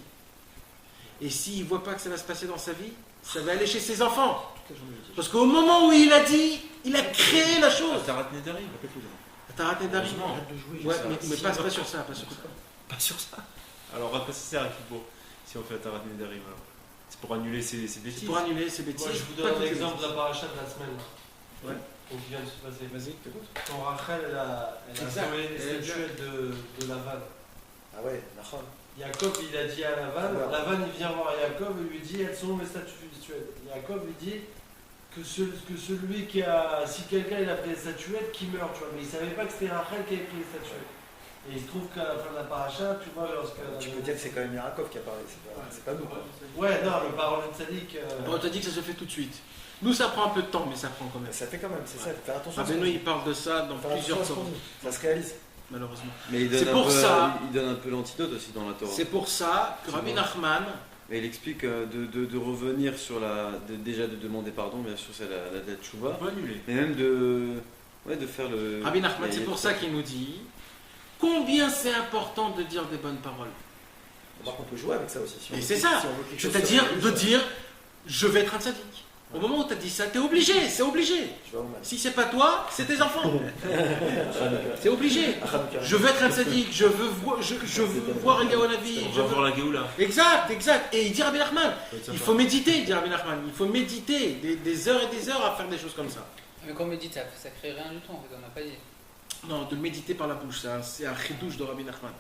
Et s'il ne voit pas que ça va se passer dans sa vie, ça va aller chez ses enfants. Toute la journée, je dis. Parce qu'au moment où il a dit, il a créé la chose. Tarat Nedarim. T'as raté d'arriver. Heureusement. Arrête de jouer. Ouais, ça. mais Si pas on- sur ça, pas sur ça. Pas sur ça. Alors à quoi ça sert à Kippour si on fait Tarat Nedarim alors? C'est pour annuler ces C'est bêtises. pour annuler ces bêtises. Moi, je vous pas donne toutes les l'exemple de bêtises. la paracha de la semaine. Ouais. Qui vient de se passer. Vas-y, t'écoutes. Quand Rachel elle a Exact. volé les Exact. statuettes de Lavan. Ah ouais, Nachon. Jacob il a dit à Lavan, Ouais. Lavan il vient voir Jacob et lui dit elles sont où mes statuettes. Jacob lui dit que celui qui a, si quelqu'un il a pris les statuettes, qui meurt, tu vois, mais il savait pas que c'était Rachel qui avait pris les statuettes. Et il se trouve qu'à la fin de la paracha, tu vois, lorsque... Tu peux dire que c'est quand même Yarakov qui a parlé, c'est pas nous. Quoi. Ouais, non, le parole de Tzadik... Bon, on t'a dit que ça se fait tout de suite. Nous, ça prend un peu de temps, mais ça prend quand même. Ça fait quand même, c'est ça, faut faire attention. à ce Rabbeinu, qu'on il parle de ça dans dit. Faut faire plusieurs attention à ce qu'on temps, dit. Ça se réalise. malheureusement. Mais il C'est donne, pour ça. il donne un peu l'antidote aussi dans la Torah. C'est pour ça que C'est Rabbi bon. Nachman, Mais il explique de revenir sur déjà de demander pardon, bien sûr, c'est la date On Tchouva, peut annuler. mais même de faire le. Rabbi Nachman, la- c'est pour ça qu'il nous dit combien c'est important de dire des bonnes paroles. Par contre, on peut jouer avec ça aussi. Si on Et veut c'est quelque- ça. si on veut quelque chose C'est-à-dire sur la de religion, dire je vais être un tzaddik. Au moment où tu as dit ça, tu es obligé, c'est obligé. tu vas au mal. Si c'est pas toi, c'est tes enfants. Hanouka. C'est obligé. Hanouka. Je veux être un tzaddik, je veux voir Eliyahu Hanavi. On va voir la Géoula. Exact. Et il dit Rabbi Nachman, Ça va être il sympa. faut méditer, dit Rabbi Nachman. Il faut méditer des heures et des heures à faire des choses comme ça. Mais quand on médite, ça crée rien du tout, en fait, on n'a pas dit. Non, de méditer par la bouche, c'est un chidouche de Rabbi Nachman.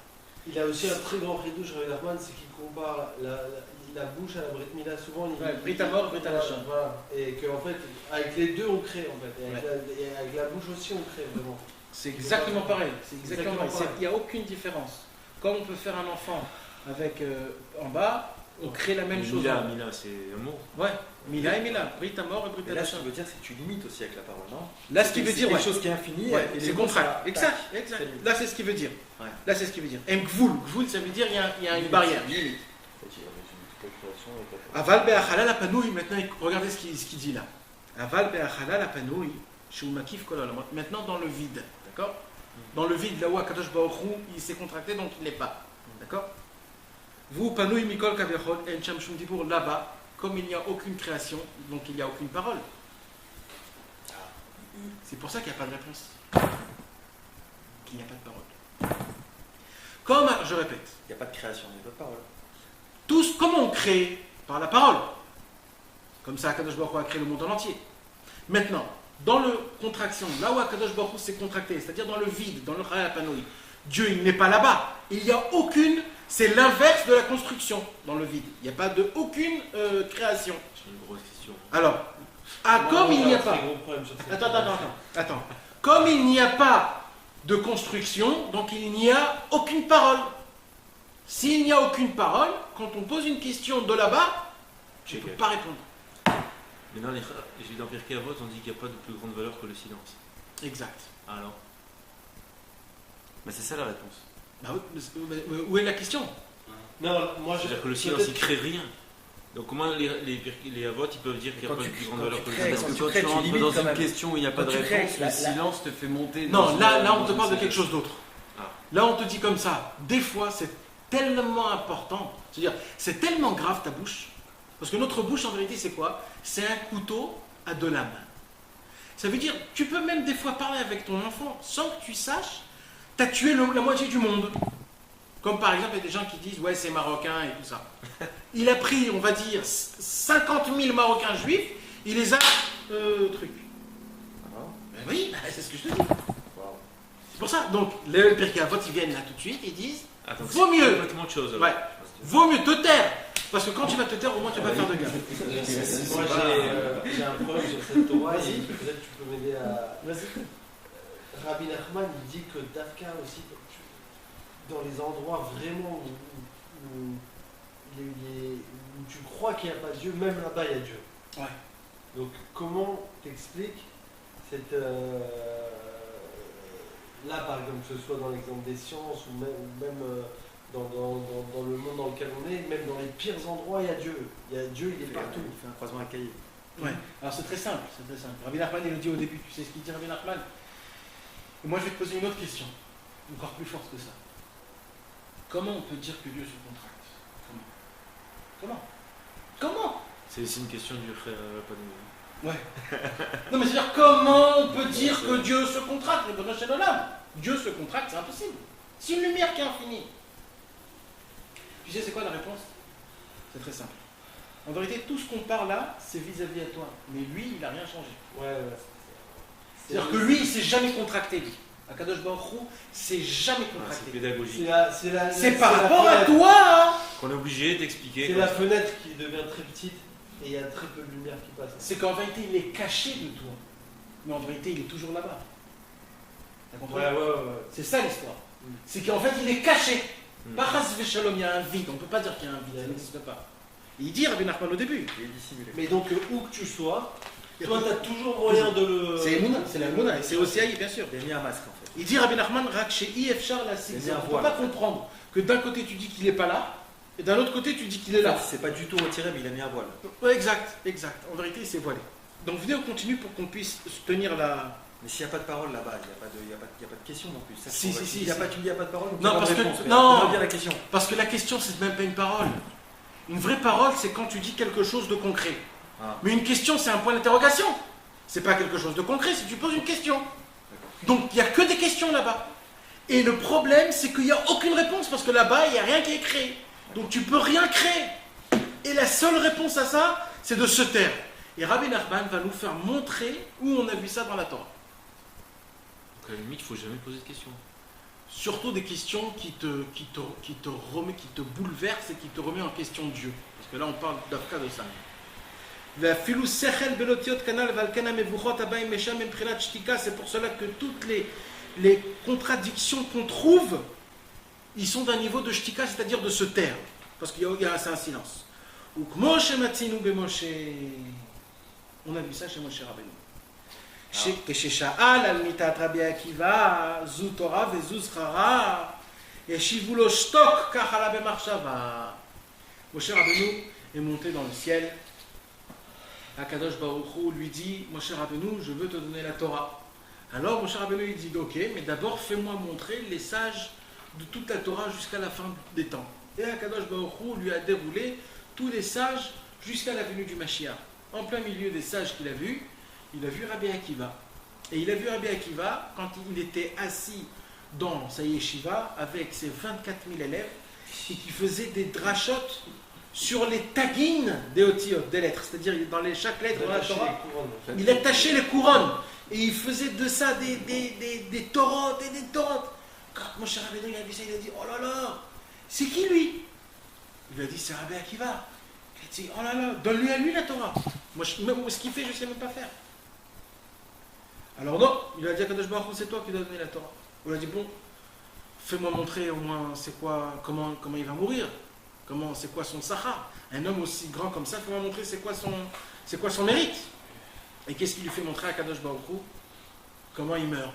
Il a aussi un très grand ridouche, Rabbi Nachman, c'est qu'il compare la bouche à la Brit Mila. Souvent, il Ouais, Brit Hamor, Brit Hadasha. Voilà. Et qu'en fait, avec les deux, on crée, en fait. Et avec la bouche aussi, on crée, vraiment. C'est exactement pareil. C'est exactement Exactement pareil. pareil. Il n'y a aucune différence. Comme on peut faire un enfant avec en bas, on crée la même chose. Mila, c'est un mot. Ouais, Mila et Mila, Brit Hamor et Brit Mais là, ce Hadasha. qu'il veut dire, c'est que tu limites aussi avec la parole, non? Là, ce qui veut C'est dire, quelque ouais. chose qui est infini. Ouais, et c'est les mots, contraire. ça- Exact. c'est limite. Là, c'est ce qu'il veut dire. Ouais. Là, c'est ce qu'il veut dire. Gvul, Gvul, ça veut dire il y a une barrière. Limite. En fait, il y a une calculation et pas- Aval be'achalal apanouï, maintenant, regardez ce qu'il dit là. Aval be'achala la panouille, shu makif kol olamot. Maintenant dans le vide, d'accord? Dans le vide, là où Akadosh Baruch Hu, il s'est contracté, donc il n'est pas. D'accord? Vous, panouille mikol kavechol, en cham shum dibur, là-bas, comme il n'y a aucune création, donc il n'y a aucune parole. C'est pour ça qu'il n'y a pas de réponse. Qu'il n'y a pas de parole. Comme, je répète, Il n'y a pas de création, il n'y a pas de parole. tous, comment on crée? Par la parole. Comme ça, Akadosh Baruch Hu a créé le monde en entier. Maintenant, dans le contraction, là où Akadosh Baruch Hu s'est contracté, c'est-à-dire dans le vide, dans le Chayapanoï, Dieu il n'est pas là-bas. Il n'y a aucune, c'est l'inverse de la construction dans le vide. Il n'y a pas de aucune création. C'est une grosse question. Alors, comme il n'y a pas. Attends. Comme il n'y a pas de construction, donc il n'y a aucune parole. S'il n'y a aucune parole, quand on pose une question de là-bas, je ne peux pas répondre. Mais dans Pirkei Avot, on dit qu'il n'y a pas de plus grande valeur que le silence. Exact. Alors, Bah, c'est ça la réponse. Bah oui, mais où est la question? Non, moi je. c'est-à-dire que le silence, il crée rien. Donc comment les Avot, ils peuvent dire qu'il n'y a pas de plus grande valeur que le Parce silence? que quand tu rentres dans une question où il n'y a pas de Quand tu crées, réponse, le la- silence te fait monter. Non, dans là une- on te dans parle de une quelque chose d'autre. Ah. Là, on te dit comme ça. Des fois, c'est tellement important. C'est-à-dire, c'est tellement grave ta bouche. Parce que notre bouche, en vérité, c'est quoi? C'est un couteau à deux lames. Ça veut dire, tu peux même des fois parler avec ton enfant sans que tu saches, tu as tué la moitié du monde. Comme par exemple, il y a des gens qui disent, ouais, c'est marocain et tout ça. Il a pris, on va dire, 50 000 Marocains juifs, il les a trucs. Ben oui, c'est ce que je te dis. C'est pour ça. Donc, les Pirkei Avot, ils viennent là tout de suite et disent, Attends, vaut c'est mieux. complètement autre chose. Alors. Ouais. Vaut mieux te taire. Parce que quand tu vas te taire, au moins tu vas pas faire de gaffe. Moi j'ai un problème sur cette Torah et peut-être tu peux m'aider à. Rabbi Nachman il dit que Dafka aussi, dans les endroits vraiment où tu crois qu'il n'y a pas Dieu, même là-bas il y a Dieu. Ouais. Donc comment t'expliques cette. Là par exemple, que ce soit dans l'exemple des sciences ou même dans le monde dans lequel on est, même dans les pires endroits, il y a Dieu. Dieu, il est partout. Il fait un croisement à cahier. Ouais. Alors c'est très simple, Rabbi Nachman, il le dit au début. Tu sais ce qu'il dit, Rabbi Nachman? Et moi, je vais te poser une autre question, encore plus forte que ça. Comment on peut dire que Dieu se contracte? Comment? C'est une question du frère Panou. Ouais. Non, mais c'est-à-dire, comment on peut dire que Dieu se contracte? Le bonheur chez l'homme. Dieu se contracte, c'est impossible. C'est une lumière qui est infinie. Tu sais, c'est quoi la réponse? C'est très simple. En vérité, tout ce qu'on parle là, c'est vis-à-vis à toi. Mais lui, il n'a rien changé. Ouais. C'est-à-dire que lui, il ne s'est jamais contracté, lui. Akadosh Baruch Hu, s'est jamais C'est contracté. pédagogique. C'est par rapport à toi, hein. Qu'on est obligé d'expliquer. C'est la fenêtre qui devient très petite et il y a très peu de lumière qui passe. C'est qu'en vérité, il est caché de toi. Mais en vérité, il est toujours là-bas. T'as compris? Ouais. C'est ça l'histoire. C'est qu'en fait, il est caché. Mm. Pas Chas Veshalom, il y a un vide. On ne peut pas dire qu'il y a un vide, ça n'existe pas. Et il dit Rabbi Nachman au début. Il est dissimulé. Mais donc, où que tu sois, toi, tu as toujours moyen de le. C'est Emouna, c'est la Emouna, et c'est aussi Aïe, bien sûr. Il a mis un masque en fait. Il dit Rabbi Nachman, Rakshei Efshar la Il y a un On ne peut voile. pas comprendre que d'un côté tu dis qu'il n'est pas là, et d'un autre côté tu dis qu'il est là. C'est pas du tout retiré, mais il a mis un voile. Ouais, exact. En vérité, il s'est voilé. Donc venez, on continue pour qu'on puisse tenir la. Mais s'il n'y a pas de parole là-bas, il n'y a pas de question non plus. Ça, Si, c'est si, si, il y a si. pas, tu me dis il n'y a pas de parole. donc Non, il y a pas parce de que- réponse. Mais non. on revient à la question. Parce que la question, c'est même pas une parole. Une vraie parole, c'est quand tu dis quelque chose de concret. Ah. Mais une question, c'est un point d'interrogation. C'est pas quelque chose de concret, si tu poses une question. Donc il n'y a que des questions là-bas. Et le problème, c'est qu'il n'y a aucune réponse, parce que là-bas, il n'y a rien qui est créé. Donc tu peux rien créer. Et la seule réponse à ça, c'est de se taire. Et Rabbi Nachman va nous faire montrer où on a vu ça dans la Torah. Donc à la limite, il ne faut jamais poser de questions. Surtout des questions qui te bouleversent et qui te remet en question Dieu. Parce que là, on parle d'Afka de ça. C'est pour cela que toutes les contradictions qu'on trouve, ils sont d'un niveau de shtika, c'est-à-dire de se taire. Parce qu'il y a c'est un silence. On a vu ça chez Moshe Rabbeinu. כששאל על מיתת רבי עקיבא, זו תורה וזו זכרה, ישיבו לו שתוק, כך עלה במחשבה. Moshe Rabbeinu est monté dans le ciel Akadosh Baruch Hu lui dit, Moshe Rabbeinu, je veux te donner la Torah. Alors Moshe Rabbeinu il dit, ok, mais d'abord fais-moi montrer les sages de toute la Torah jusqu'à la fin des temps. Et Akadosh Baruch Hu lui a déroulé tous les sages jusqu'à la venue du Mashiach. En plein milieu des sages qu'il a vus, il a vu Rabbi Akiva. Et il a vu Rabbi Akiva quand il était assis dans sa yeshiva avec ses 24 000 élèves et qui faisait des drachotes sur les taguines des otiotes, des lettres, c'est-à-dire dans chaque lettre de la Torah, il attachait les couronnes et il faisait de ça des torotes et des torotes. Quand Moshe Rabbeinu a vu ça, il a dit, oh là là, c'est qui lui? Il lui a dit, c'est Rabbi Akiva. Il a dit, oh là là, donne-lui à lui la Torah. Moi, même ce qu'il fait, je ne sais même pas faire. Alors non, il a dit à Kadosh Baruch Hu, c'est toi qui dois donner la Torah. On lui a dit, bon, fais-moi montrer au moins c'est quoi, comment il va mourir. C'est quoi son sahara? Un homme aussi grand comme ça, fais-moi montrer c'est quoi son mérite. Et qu'est-ce qu'il lui fait montrer à Kadosh Baruch Hu? Comment il meurt.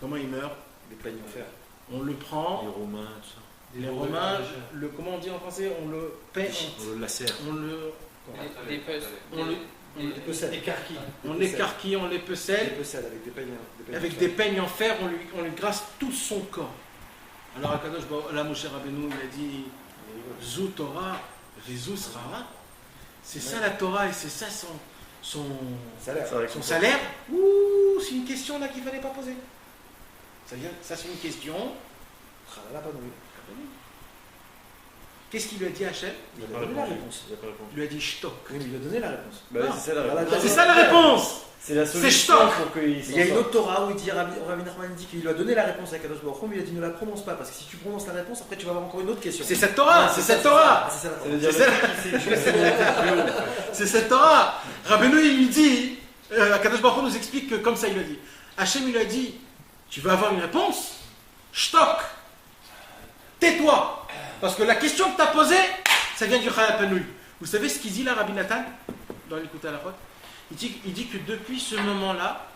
Les pagnes en fer. On le prend. Les Romains, tout ça. Les Romains, comment on dit en français? On le paie. On le lacère. On le. Les puces. Écarquille. On l'écarquille, on les pecelle. Avec des peignes. Avec des peignes en fer, on lui grasse tout son corps. Alors Akadosh là Moshe Rabbeinu il a dit Zou Torah, Rizou Srara. C'est ça la Torah et c'est ça son salaire. Ouh, c'est une question là qu'il ne fallait pas poser. Ça c'est une question. Qu'est-ce qu'il lui a dit à Hachem? Il a pas donné la réponse. Il lui a dit Shtok. Oui, mais il a donné la réponse. Bah, c'est ça la réponse. C'est ça la réponse. C'est la solution Shtok. pour qu'il Il y a une autre Torah où il dit, Rabbi Nachman dit qu'il lui a donné la réponse à Kadosh Baruch Hu, mais il a dit ne la prononce pas, parce que si tu prononces la réponse, après tu vas avoir encore une autre question. C'est cette Torah, c'est cette Torah. C'est ça la Ça veut Torah. dire C'est cette Torah. Rabbeinu il lui dit, Akadosh Baruch Hu nous explique que comme ça il lui a dit. Hachem il lui a dit, tu veux avoir une réponse? Shtok. Tais-toi. Parce que la question que tu as posée, ça vient du Chalal Panouï. Vous savez ce qu'il dit là, Rabbi Nathan, dans l'écoute à la fois? Il dit que depuis ce moment-là,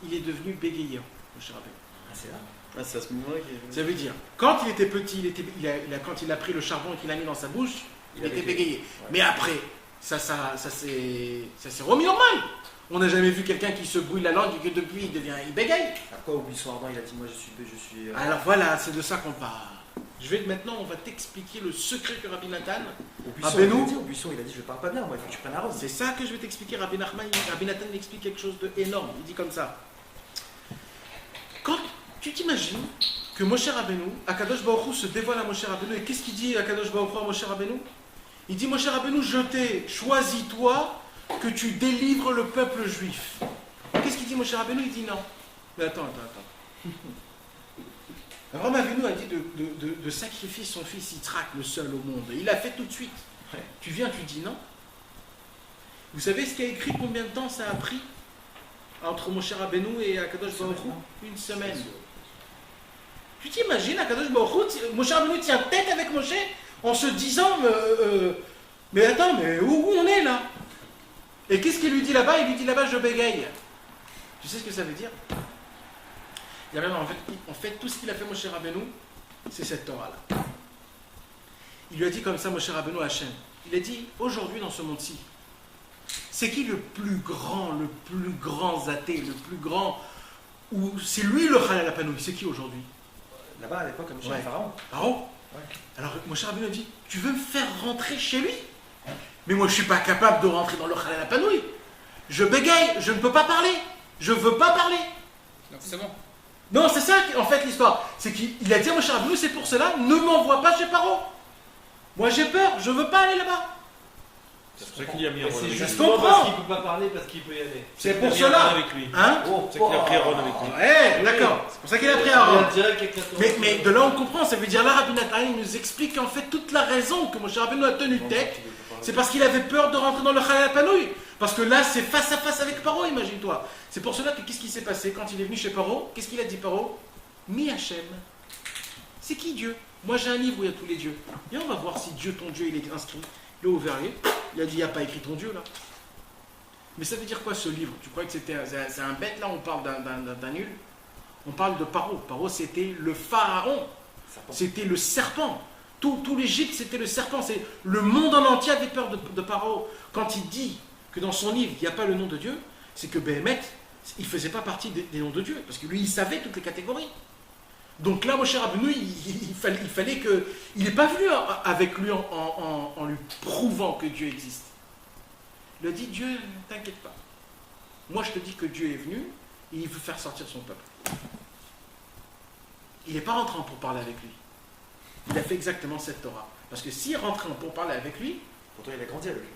il est devenu bégayant, Moshe Rabbeinu. C'est là. Ah, c'est à ce moment-là qu'il Ça veut dire, quand il était petit, quand il a pris le charbon et qu'il l'a mis dans sa bouche, il était bégayé. Ouais. Mais après, ça s'est remis normal. On n'a jamais vu quelqu'un qui se brouille la langue et que depuis il bégaye. Après, au buisson ardent, il a dit moi je suis. Alors voilà, c'est de ça qu'on parle. Maintenant, on va t'expliquer le secret que Rabbi Nathan. Au buisson, Rabbeinu, au buisson, il a dit je parle pas bien, moi il faut que tu prennes la rose. c'est ça que je vais t'expliquer. Rabbi Nathan il explique quelque chose d'énorme. Il dit comme ça. Quand tu t'imagines que Moshe Rabbeinu, Akadosh Baruch Hu se dévoile à Moshe Rabbeinu, et qu'est-ce qu'il dit Akadosh Baruch Hu à Moshe Rabbeinu? Il dit Moshe Rabbeinu, je t'ai choisi toi que tu délivres le peuple juif. Qu'est-ce qu'il dit Moshe Rabbeinu? Il dit non. Mais attends. Abraham Avinu a dit de sacrifier son fils Yitzhak, le seul au monde. Et il l'a fait tout de suite. Ouais. Tu viens, tu dis non. Vous savez ce qu'a écrit, combien de temps ça a pris entre Moshe Rabbeinu et Akadosh Baruch Hu? Une semaine. Tu t'imagines, Akadosh Baruch Hu, Moshe Rabbeinu tient tête avec Moshe en se disant mais attends, mais où on est là? Et qu'est-ce qu'il lui dit là-bas? Il lui dit là-bas je bégaye. Tu sais ce que ça veut dire? Il y a même en fait tout ce qu'il a fait Moshe Rabbeinu, c'est cette Torah-là. Il lui a dit comme ça Moshe Rabbeinu à Hachem. Il a dit aujourd'hui dans ce monde-ci, c'est qui le plus grand athée, le plus grand, ou c'est lui le Chalal Panouï, c'est qui aujourd'hui? Là-bas à l'époque, comme chez Ouais. le pharaon. Pharaon. Ouais. Alors Moshe Rabbeinu a dit, tu veux me faire rentrer chez lui? Mais moi je ne suis pas capable de rentrer dans le Chalal Panouï. Je bégaye, je ne peux pas parler. Je ne veux pas parler. Donc c'est bon. Non, c'est ça en fait l'histoire. C'est qu'il a dit à Moshe Rabbeinu, c'est pour cela, ne m'envoie pas chez Paro. Moi j'ai peur, je ne veux pas aller là-bas. C'est pour ça qu'il y a mis Mais Aaron c'est avec lui. justement comprends. parce qu'il ne peut pas parler, parce qu'il peut y aller. C'est Il pour a mis Aaron cela. avec lui. Hein? C'est ça qu'il a pris Aaron avec lui. Ouais, d'accord. C'est pour ça qu'il a pris Il Aaron. y a direct avec la Torah. Mais de là on comprend, ça veut dire là Rabbi Nathan il nous explique en fait toute la raison que Moshe Rabbeinu a tenu tête. C'est parce qu'il avait peur de rentrer dans le Chalal Panouï. Parce que là, c'est face à face avec Paro, imagine-toi. C'est pour cela que qu'est-ce qui s'est passé quand il est venu chez Paro? Qu'est-ce qu'il a dit Paro? Mi Hachem. C'est qui Dieu? Moi j'ai un livre où il y a tous les dieux. Et on va voir si Dieu, ton Dieu, il est inscrit. Il a ouvert les. Il a dit, il n'y a pas écrit ton Dieu là. Mais ça veut dire quoi ce livre? Tu crois que c'est un bête là? On parle d'un nul? On parle de Paro. Paro c'était le pharaon. C'était le serpent. Tout l'Égypte, c'était le serpent. Le monde en entier avait peur de Paro. Quand il dit que dans son livre, il n'y a pas le nom de Dieu, c'est que Béhémet, il ne faisait pas partie des noms de Dieu, parce que lui, il savait toutes les catégories. Donc là, Moshe Rabbeinu, il fallait que... Il n'est pas venu avec lui en lui prouvant que Dieu existe. Il a dit, Dieu, ne t'inquiète pas. Moi, je te dis que Dieu est venu, et il veut faire sortir son peuple. Il n'est pas rentrant pour parler avec lui. Il a fait exactement cette Torah. Parce que s'il rentrait pour parler avec lui... Pourtant, il a grandi avec lui.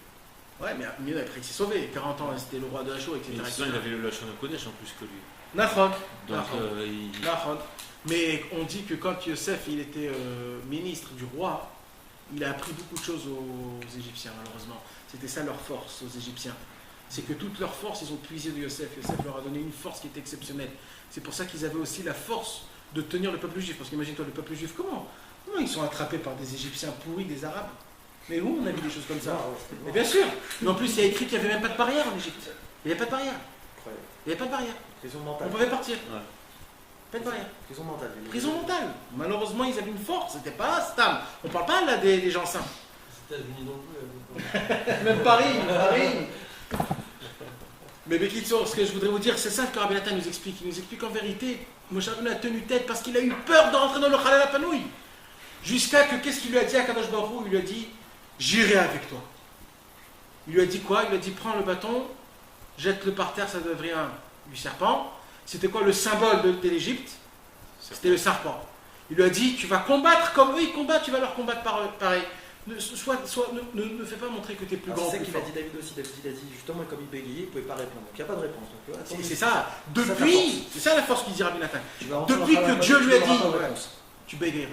Ouais, mais mieux après il s'est sauvé. 40 ans, c'était le roi de la chaux, etc. Et il avait le Lachon Kodesh en plus que lui. Nafron. Donc, Nafron. Mais on dit que quand Yosef il était ministre du roi, il a appris beaucoup de choses aux Égyptiens, malheureusement. C'était ça leur force aux Égyptiens. C'est que toute leur force, ils ont puisé de Yosef. Yosef leur a donné une force qui était exceptionnelle. C'est pour ça qu'ils avaient aussi la force de tenir le peuple juif. Parce qu'imagine-toi, le peuple juif, comment ils sont attrapés par des Égyptiens pourris, des Arabes? Mais où on a vu des choses comme ça? Et bien sûr. Mais en plus, il y a écrit qu'il n'y avait même pas de barrière en Égypte. Il n'y avait pas de barrière. Il n'y avait pas de barrière. Prison On mentale. pouvait partir. Ouais. Pas de barrière. Prison mentale. Prison mentale. Malheureusement, ils avaient une force. C'était pas Stam. On parle pas là des gens saints. Les États-Unis non plus. Même Paris. Mais Bekitso, ce que je voudrais vous dire, c'est ça que Rabbi Nathan nous explique. Il nous explique en vérité, Moshe Rabbeinu a tenu tête parce qu'il a eu peur de rentrer dans le Chalal HaPanouï. Jusqu'à que, qu'est-ce qu'il lui a dit à Kadosh Baruch Hu? Il lui a dit, j'irai avec toi. Il lui a dit quoi? Il lui a dit, prends le bâton, jette-le par terre, ça devient du serpent. C'était quoi le symbole de l'Égypte? C'était le serpent. Il lui a dit, tu vas combattre comme eux ils combattent, tu vas leur combattre pareil. Ne fais pas montrer que tu es plus grand. C'est ça plus qu'il a fort. dit David aussi. David il a dit justement, comme il bégayait, il ne pouvait pas répondre. Donc il n'y a pas de réponse. Donc, attendez. C'est ça. Depuis, c'est ça la force qu'il dit Rabbi Nathan. Tu vas rentrer Depuis dans que la Dieu lui a tu dit, n'auras pas de réponse. tu bégayeras.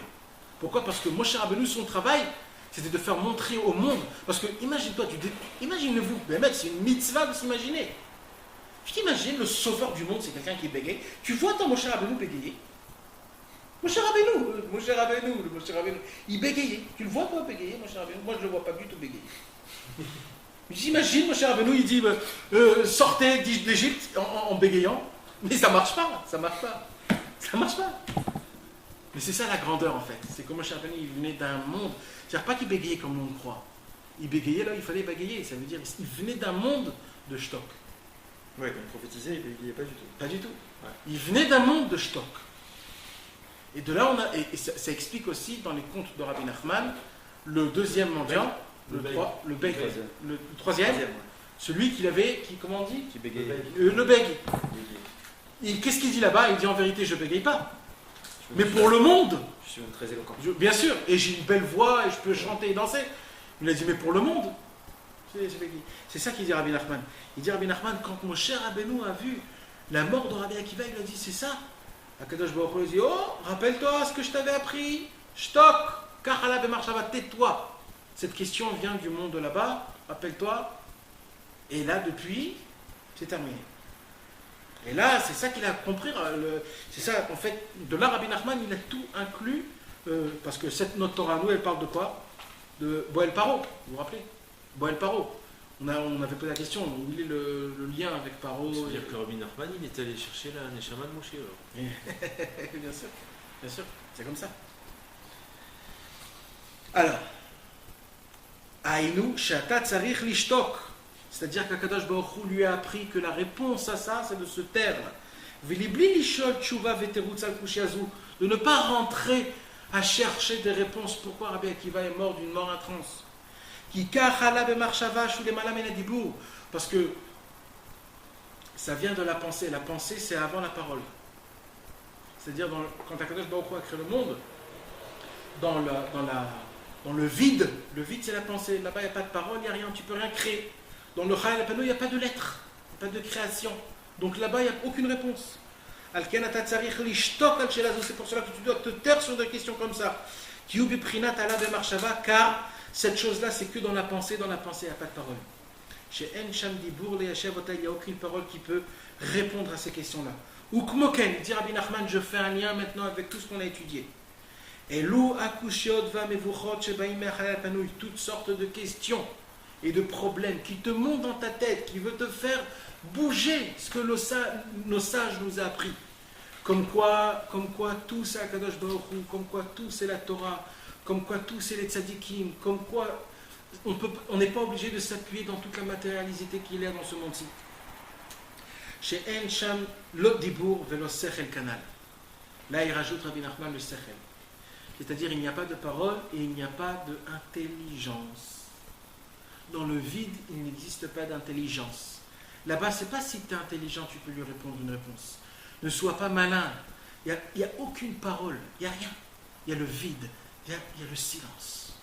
Pourquoi? Parce que Moshe Rabbeinu, son travail, c'était de faire montrer au monde. Parce que, imagine-toi, imaginez-vous, mais c'est une mitzvah de s'imaginer. Tu t'imagines, le sauveur du monde, c'est quelqu'un qui bégaye. Tu vois ton Moshe Rabbeinu bégayer? Moshe Rabbeinu, il bégayait. Tu le vois toi bégayer, Moshe Rabbeinu? Moi, je ne le vois pas du tout bégayer. J'imagine Moshe Rabbeinu, il dit, sortez d'Égypte en bégayant. Mais ça marche pas. Ça marche pas. Mais c'est ça la grandeur en fait. C'est que Moshe Rabbeinu, il venait d'un monde. C'est-à-dire pas qu'il bégayait comme on le croit. Il bégayait là où il fallait bégayer. Ça veut dire qu'il venait d'un monde de shtok. Oui, quand il prophétisait, il ne bégayait pas du tout. Pas du tout. Ouais. Il venait d'un monde de shtok. Et de là, et ça explique aussi dans les contes de Rabbi Nachman, le deuxième mendiant, le troisième, celui qu'il avait, comment on dit? Qui bégayait. Le bègue. Et qu'est-ce qu'il dit là-bas? Il dit en vérité, je bégaye pas. Mais pour le monde, Je suis très éloquent. bien sûr, et j'ai une belle voix, et je peux chanter et danser. Il a dit, mais pour le monde, c'est ça qu'il dit Rabbi Nachman. Il dit Rabbi Nachman, quand Moshe Rabbeinu a vu la mort de Rabbi Akiva, il a dit, c'est ça. Akadosh Baruch Hu dit, oh, rappelle-toi ce que je t'avais appris. Shtok, Kachala Bemarshava, tais-toi. Cette question vient du monde de là-bas, rappelle-toi. Et là, depuis, c'est terminé. Et là, c'est ça qu'il a compris. C'est ça, en fait, de là, Rabbi Nachman, il a tout inclus. Parce que cette note Torah, nous, elle parle de quoi? De Boel Paro, vous vous rappelez? Boel Paro. On avait posé la question, où il est le lien avec Paro? C'est-à-dire que Rabbi Nachman, il est allé chercher la Neshama de Moshe alors. Bien sûr, c'est comme ça. Alors, Aïnou, Shata Tsarich Lishtok. C'est-à-dire qu'Akadosh Baruch Hu lui a appris que la réponse à ça, c'est de se taire. Velibli lishol tshuva veterutz al kushiazu, de ne pas rentrer à chercher des réponses. Pourquoi Rabbi Akiva est mort d'une mort atroce? Parce que ça vient de la pensée. La pensée, c'est avant la parole. C'est-à-dire, quand Akadosh Baruch Hu a créé le monde, dans le vide c'est la pensée. Là-bas, il n'y a pas de parole, il n'y a rien, tu ne peux rien créer. Dans le Chalal HaPanouï, il n'y a pas de lettres, il n'y a pas de création. Donc là-bas, il n'y a aucune réponse. C'est pour cela que tu dois te taire sur des questions comme ça. Car cette chose-là, c'est que dans la pensée, il n'y a pas de parole. Chez En Sham Dibour, il n'y a aucune parole qui peut répondre à ces questions-là. Ou Kmoken, dit Rabbi Nachman, je fais un lien maintenant avec tout ce qu'on a étudié. Et l'ou akushiot va mevuchot shebaim mechalal panouï, toutes sortes de questions et de problèmes qui te montent dans ta tête, qui veut te faire bouger ce que nos sages nous ont appris. Comme quoi tout c'est Akadosh Baruch Hu, comme quoi tout c'est la Torah, comme quoi tout c'est les tzadikim, comme quoi on n'est pas obligé de s'appuyer dans toute la matérialité qu'il y a dans ce monde-ci. Chez En Sham, l'autre dibour, velo sechel canal. Là, il rajoute Rabbi Nachman le sechel. C'est-à-dire, il n'y a pas de parole et il n'y a pas d'intelligence. Dans le vide, il n'existe pas d'intelligence. Là-bas, c'est pas si tu es intelligent, tu peux lui répondre une réponse. Ne sois pas malin. Il n'y a aucune parole, il n'y a rien. Il y a le vide, il y a le silence.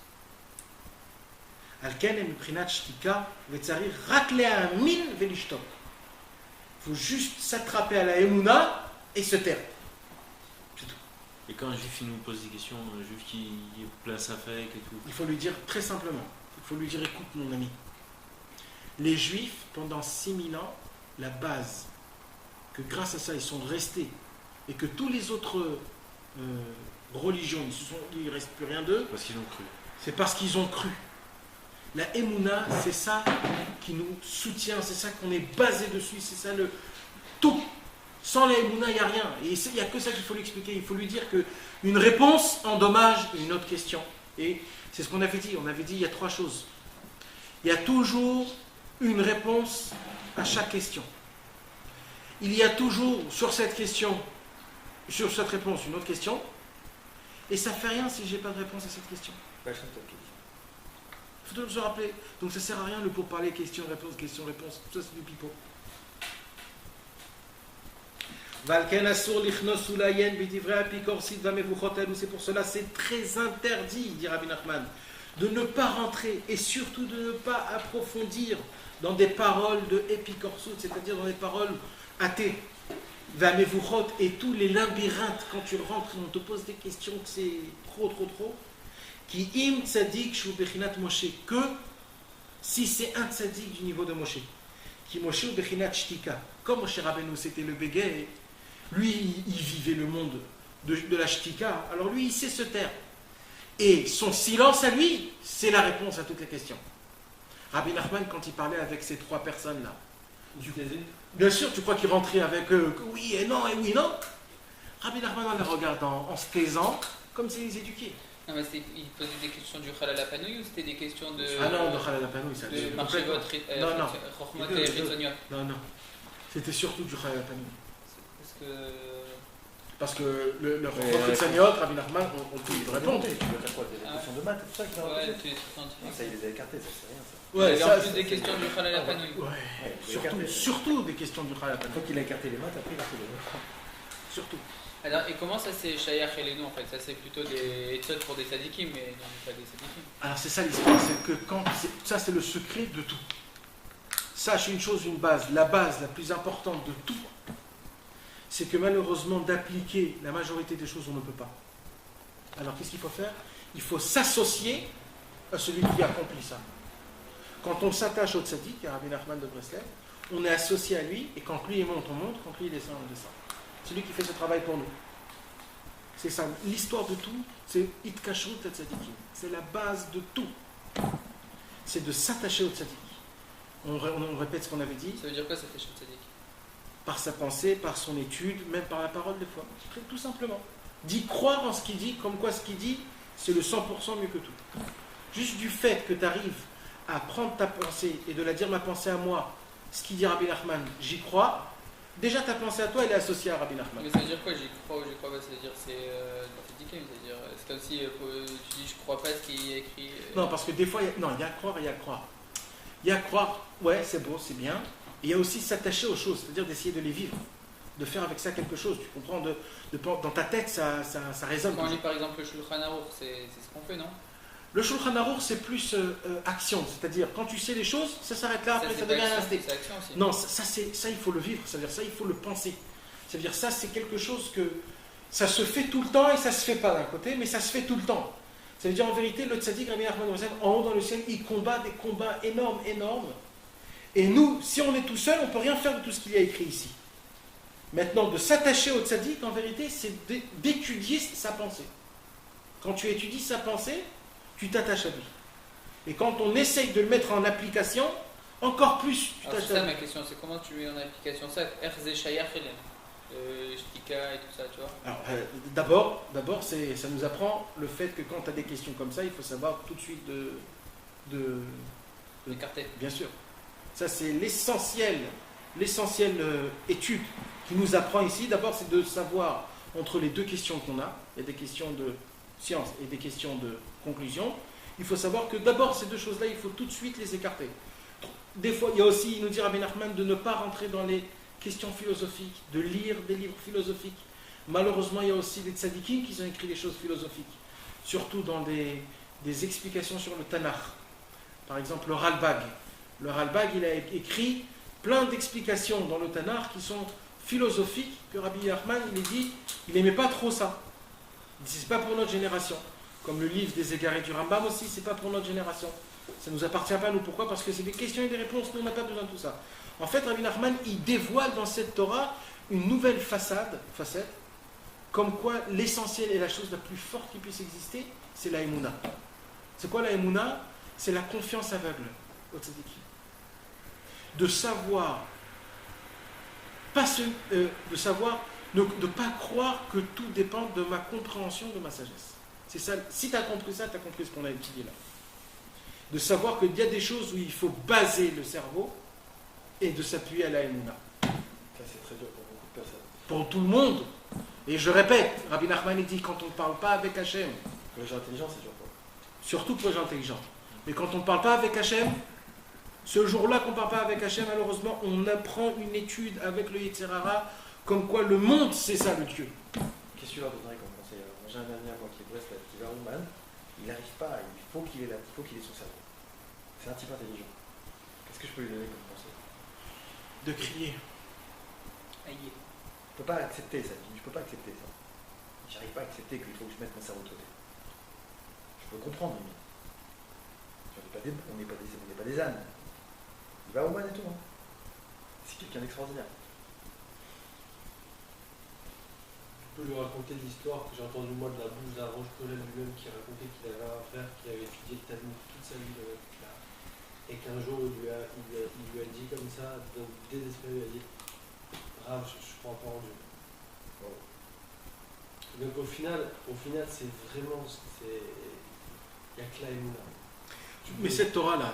Alken et Miprinat Shtika, Vetzari, racler à un mille velishtok. Il faut juste s'attraper à la Emouna et se taire. C'est tout. Et quand un juif il nous pose des questions, un juif qui est plein safek et tout. Il faut lui dire très simplement, il faut lui dire écoute mon ami, les juifs pendant 6000 ans, la base, que grâce à ça ils sont restés et que tous les autres religions, il ne reste plus rien d'eux, Parce qu'ils ont cru. c'est parce qu'ils ont cru. La Emouna, c'est ça qui nous soutient, c'est ça qu'on est basé dessus, c'est ça le tout. Sans la Emouna, il n'y a rien. Et il n'y a que ça qu'il faut lui expliquer. Il faut lui dire qu'une réponse endommage une autre question. Et c'est ce qu'on avait dit. On avait dit il y a 3 choses. Il y a toujours une réponse à chaque question. Il y a toujours sur cette question, sur cette réponse, une autre question. Et ça ne fait rien si je n'ai pas de réponse à cette question. Il faut toujours se rappeler. Donc ça ne sert à rien le pourparler, question-réponse, question-réponse. Tout ça, c'est du pipeau. C'est pour cela c'est très interdit, dit Rabbi Nachman, de ne pas rentrer et surtout de ne pas approfondir dans des paroles de Epicorsut, c'est-à-dire dans des paroles athées. Et tous les labyrinthes, quand tu rentres, on te pose des questions que c'est trop. Qui im tzadik shu bechinat Moshe, que si c'est un tzadik du niveau de Moshe, qui Moshe ou bechinat shtika, comme Moshe Rabbeinu c'était le bégay, lui il vivait le monde de la shtika, alors lui il sait se taire. Et son silence à lui, c'est la réponse à toutes les questions. Rabbi Nachman, quand il parlait avec ces 3 personnes-là, bien sûr, tu crois qu'il rentrait avec eux, oui et non, et oui et non. Rabbi Nachman en les regardant, en se taisant, comme s'il les éduquait. Non, mais il posait des questions du Khalal Apanouï ou c'était des questions de. Ah non, de Khalal Apanouï, ça. De marcher votre. Non. et Rizoniot. Non. C'était surtout du Khalal Apanouï. Parce que. Le Rizoniot, Rabbi Nachman, on peut lui répondre. Tu veux faire quoi? Des questions de maths et tout ça qui va Ouais, reposer tous les trucs scientifiques. Ça, il les a écartés, ça, c'est rien ça. Il y avait en plus des questions du Khalal Apanouï. Ouais, surtout des questions du Khalal Une Apanouï. fois qu'il a écarté les maths, après il a fait les maths. Surtout. Alors, et comment ça c'est Shayach et les noms en fait? Ça c'est plutôt des études pour des sadikim, mais non pas des sadikim. Alors c'est ça l'histoire, c'est que ça c'est le secret de tout. Sache une chose, une base, la base la plus importante de tout, c'est que malheureusement d'appliquer la majorité des choses on ne peut pas. Alors qu'est-ce qu'il faut faire? Il faut s'associer à celui qui accomplit ça. Quand on s'attache au tzaddik, à Rabbi Nachman de Breslev, on est associé à lui, et quand lui il monte, on monte, quand lui il descend, on descend. C'est lui qui fait ce travail pour nous. C'est ça, l'histoire de tout, c'est Itkashrut tzadikim. C'est la base de tout. C'est de s'attacher au tzaddik. On répète ce qu'on avait dit. Ça veut dire quoi s'attacher au tzadik? Par sa pensée, par son étude, même par la parole des fois. Tout simplement. D'y croire en ce qu'il dit, comme quoi ce qu'il dit, c'est le 100% mieux que tout. Juste du fait que tu arrives à prendre ta pensée et de la dire ma pensée à moi, ce qu'il dit Rabbi Nachman, j'y crois. Déjà ta pensée à toi, elle est associée à Rabbi Nachman. Mais ça veut dire quoi? J'y crois ou j'y crois pas? Ça veut dire c'est tzadikim, c'est-à-dire c'est comme si tu dis je crois pas ce qui est écrit. Non, parce que des fois, il y a à croire et il y a à croire. Il y a à croire, ouais, c'est beau, c'est bien. Et il y a aussi s'attacher aux choses, c'est-à-dire d'essayer de les vivre, de faire avec ça quelque chose. Tu comprends, dans ta tête, ça résonne. Quand on lit par exemple le Shulchan Aruch, c'est ce qu'on fait, non? Le Shulchan Aruch, c'est plus action, c'est-à-dire quand tu sais les choses, ça s'arrête là, après ça devient un instinct. C'est action aussi. Non, ça il faut le vivre, c'est-à-dire ça il faut le penser. C'est-à-dire ça c'est quelque chose que ça se fait tout le temps et ça se fait pas d'un côté, mais ça se fait tout le temps. Ça veut dire en vérité, le tzaddik Rabbi Nachman en haut dans le ciel, il combat des combats énormes. Et nous, si on est tout seul, on ne peut rien faire de tout ce qu'il y a écrit ici. Maintenant, de s'attacher au tzaddik, en vérité, c'est d'étudier sa pensée. Quand tu étudies sa pensée, tu t'attaches à lui. Et quand on essaye de le mettre en application, encore plus tu Alors t'attaches c'est ça à lui. ma question, c'est comment tu mets en application ça? RZ Shayach Helen, Shtika et tout ça, tu vois? Alors, d'abord, ça nous apprend le fait que quand tu as des questions comme ça, il faut savoir tout de suite Écarté. Bien sûr. Ça, c'est l'essentiel étude qui nous apprend ici. D'abord, c'est de savoir entre les deux questions qu'on a. Il y a des questions de science et des questions de conclusion. Il faut savoir que d'abord, ces deux choses-là, il faut tout de suite les écarter. Des fois, il y a aussi, il nous dit Rabbi Nachman, de ne pas rentrer dans les questions philosophiques, de lire des livres philosophiques. Malheureusement, il y a aussi des tzadikim qui ont écrit des choses philosophiques, surtout dans des explications sur le Tanakh. Par exemple, le Ralbag. Le Ralbag, il a écrit plein d'explications dans le Tanakh qui sont philosophiques, que Rabbi Nachman, il dit, il n'aimait pas trop ça. Il dit, c'est pas pour notre génération. Comme le livre des égarés du Rambam aussi, c'est pas pour notre génération. Ça ne nous appartient pas, nous. Pourquoi? Parce que c'est des questions et des réponses, nous, on n'a pas besoin de tout ça. En fait, Rabbi Nachman, il dévoile dans cette Torah une nouvelle facette, comme quoi l'essentiel et la chose la plus forte qui puisse exister, c'est la Emouna. C'est quoi la Emouna? C'est la confiance aveugle au tzaddik. De savoir, de ne pas croire que tout dépend de ma compréhension, de ma sagesse. C'est ça. Si tu as compris ça, tu as compris ce qu'on a étudié là. De savoir qu'il y a des choses où il faut baser le cerveau et de s'appuyer à la Emouna. Ça, c'est très dur pour beaucoup de personnes. Pour tout le monde. Et je répète, Rabbi Nachman dit, quand on ne parle pas avec Hachem, Pour les gens intelligents, c'est dur pour eux. surtout pour les gens intelligents, mais quand on ne parle pas avec Hachem, ce jour-là qu'on ne parle pas avec Hachem, malheureusement, on apprend une étude avec le Yetzirara, comme quoi le monde, c'est ça le Dieu. Qu'est-ce que tu leur donnerais comme conseil? Alors, j'ai un ami à moi qui est Brest, qui va au Man, il n'arrive pas, il faut qu'il ait son cerveau. C'est un type intelligent. Qu'est-ce que je peux lui donner comme conseil? De crier. Aïe. Je peux pas accepter ça. Je peux pas accepter ça. J'arrive pas à accepter qu'il faut que je mette mon cerveau de côté. Je peux comprendre, mais on n'est pas des ânes. Il va au Man et tout. Hein. C'est quelqu'un d'extraordinaire. Je peux lui raconter l'histoire que j'ai entendue moi de la bouche d'un Roche Kolel lui-même qui racontait qu'il avait un frère qui avait étudié le Talmud toute sa vie et qu'un jour il lui a dit comme ça, donc désespéré, il a dit Rav, je crois pas en Dieu. Wow. Donc au final c'est vraiment, il n'y a que la Emouna. Mais cette Torah-là,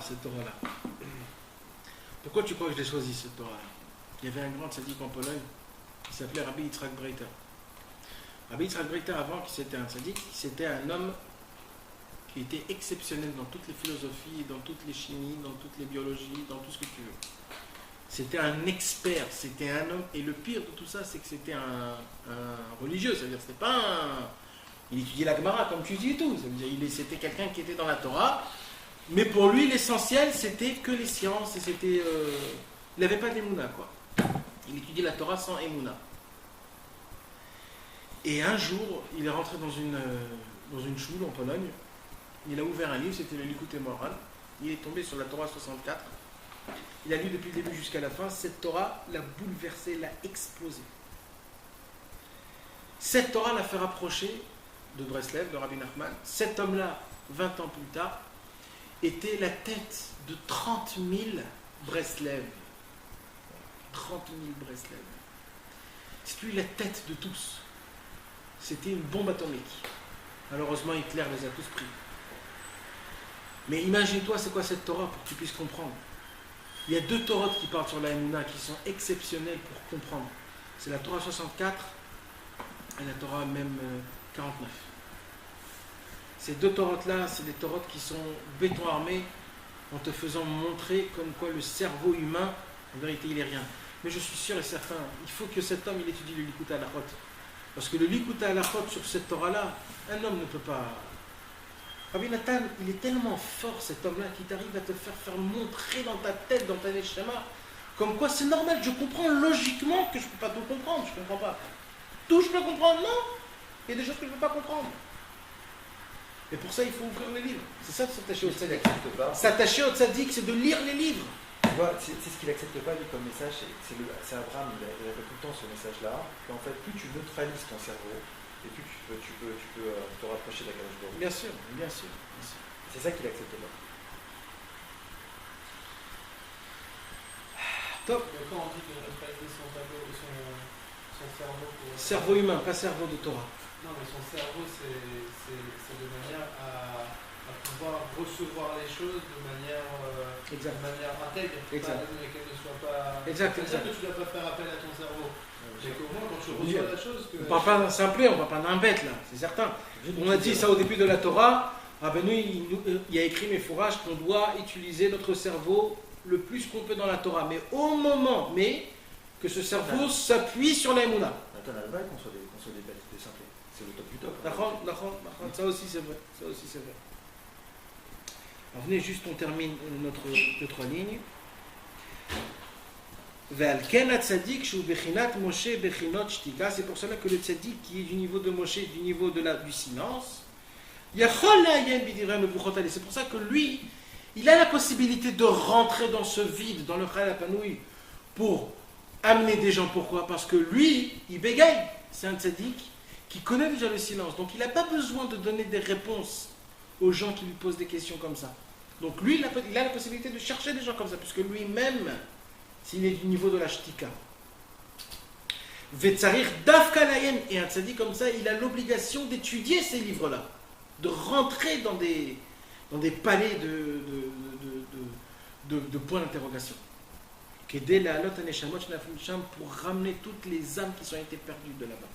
pourquoi tu crois que je l'ai choisi, cette Torah-là? Il y avait un grand tzaddik en Pologne qui s'appelait Rabbi Yitzhak Breiter. Rabbi Yitzhak Breiter, avant qu'il c'était un tzaddik, c'était un homme qui était exceptionnel dans toutes les philosophies, dans toutes les chimies, dans toutes les biologies, dans tout ce que tu veux. C'était un expert, c'était un homme, et le pire de tout ça, c'est que c'était un religieux, c'est-à-dire c'était pas un... Il étudiait la Gemara comme tu dis et tout, c'était quelqu'un qui était dans la Torah, mais pour lui l'essentiel c'était que les sciences, et c'était... il n'avait pas d'Emouna, quoi. Il étudiait la Torah sans Emouna. Et un jour, il est rentré dans une choule en Pologne, il a ouvert un livre, c'était le Likutei Moharan, il est tombé sur la Torah 64, il a lu depuis le début jusqu'à la fin, cette Torah l'a bouleversé, l'a explosé. Cette Torah l'a fait rapprocher de Breslev, de Rabbi Nachman. Cet homme-là, 20 ans plus tard, était la tête de 30 000 Breslev. 30 000 Breslev. C'est lui la tête de tous. C'était une bombe atomique. Malheureusement, Hitler les a tous pris. Mais imagine-toi, c'est quoi cette Torah pour que tu puisses comprendre. Il y a deux Torahs qui parlent sur la Emouna qui sont exceptionnelles pour comprendre. C'est la Torah 64 et la Torah même 49. Ces deux Torahs-là, c'est des Torahs qui sont béton armé en te faisant montrer comme quoi le cerveau humain, en vérité, il est rien. Mais je suis sûr et certain, il faut que cet homme il étudie le Likutei Halachot. Parce que le Likutei Halachot sur cette Torah-là, un homme ne peut pas... Rabbi Nathan, il est tellement fort cet homme-là qu'il t'arrive à te faire montrer dans ta tête, dans ta neshama, comme quoi c'est normal, je comprends logiquement que je ne peux pas tout comprendre, je ne comprends pas. Tout je peux comprendre, non. Il y a des choses que je ne peux pas comprendre. Et pour ça, il faut ouvrir les livres. C'est ça de s'attacher au tzaddik. S'attacher au tzaddik, c'est de lire les livres. Tu vois, c'est ce qu'il n'accepte pas, lui, comme message. C'est Abraham, il répète tout le temps ce message-là. Qu'en fait, plus tu neutralises ton cerveau, et plus tu peux te rapprocher de la Kadosh Baruch Hu. Bien sûr, bien sûr. C'est ça qu'il accepte pas. Top. Donc quand on dit de neutraliser son cerveau pour... Cerveau humain, pas cerveau de Torah. Non, mais son cerveau, c'est de manière à pouvoir recevoir les choses de manière intègre, Exact. qu'elle ne soit pas. Exact. C'est-à-dire que tu ne dois pas faire appel à ton cerveau. C'est qu'au moins, quand tu reçois la chose. On ne parle pas d'un simplet, on ne parle pas d'un bête là, c'est certain. On a dit ça au début de la Torah. Ah ben nous, il y a écrit mes fourrages qu'on doit utiliser notre cerveau le plus qu'on peut dans la Torah. Mais au moment, que ce cerveau s'appuie sur la Emouna. Attends, on a le bail qu'on soit des bêtes, des simplets. C'est le top du top. D'accord. Ça aussi c'est vrai. Alors venez juste, on termine notre ligne. C'est pour cela que le tzaddik qui est du niveau de Moshe, du niveau du silence, c'est pour ça que lui, il a la possibilité de rentrer dans ce vide, dans le Chal Apanoui, pour amener des gens. Pourquoi? Parce que lui, il bégaye. C'est un tzaddik qui connaît déjà le silence. Donc il n'a pas besoin de donner des réponses aux gens qui lui posent des questions comme ça. Donc lui, il a la possibilité de chercher des gens comme ça, puisque lui-même, s'il est du niveau de la shtika. Vetzarir dafkalayem, et un tzaddik comme ça, il a l'obligation d'étudier ces livres-là, de rentrer dans des palais de points d'interrogation. Pour ramener toutes les âmes qui ont été perdues de là-bas.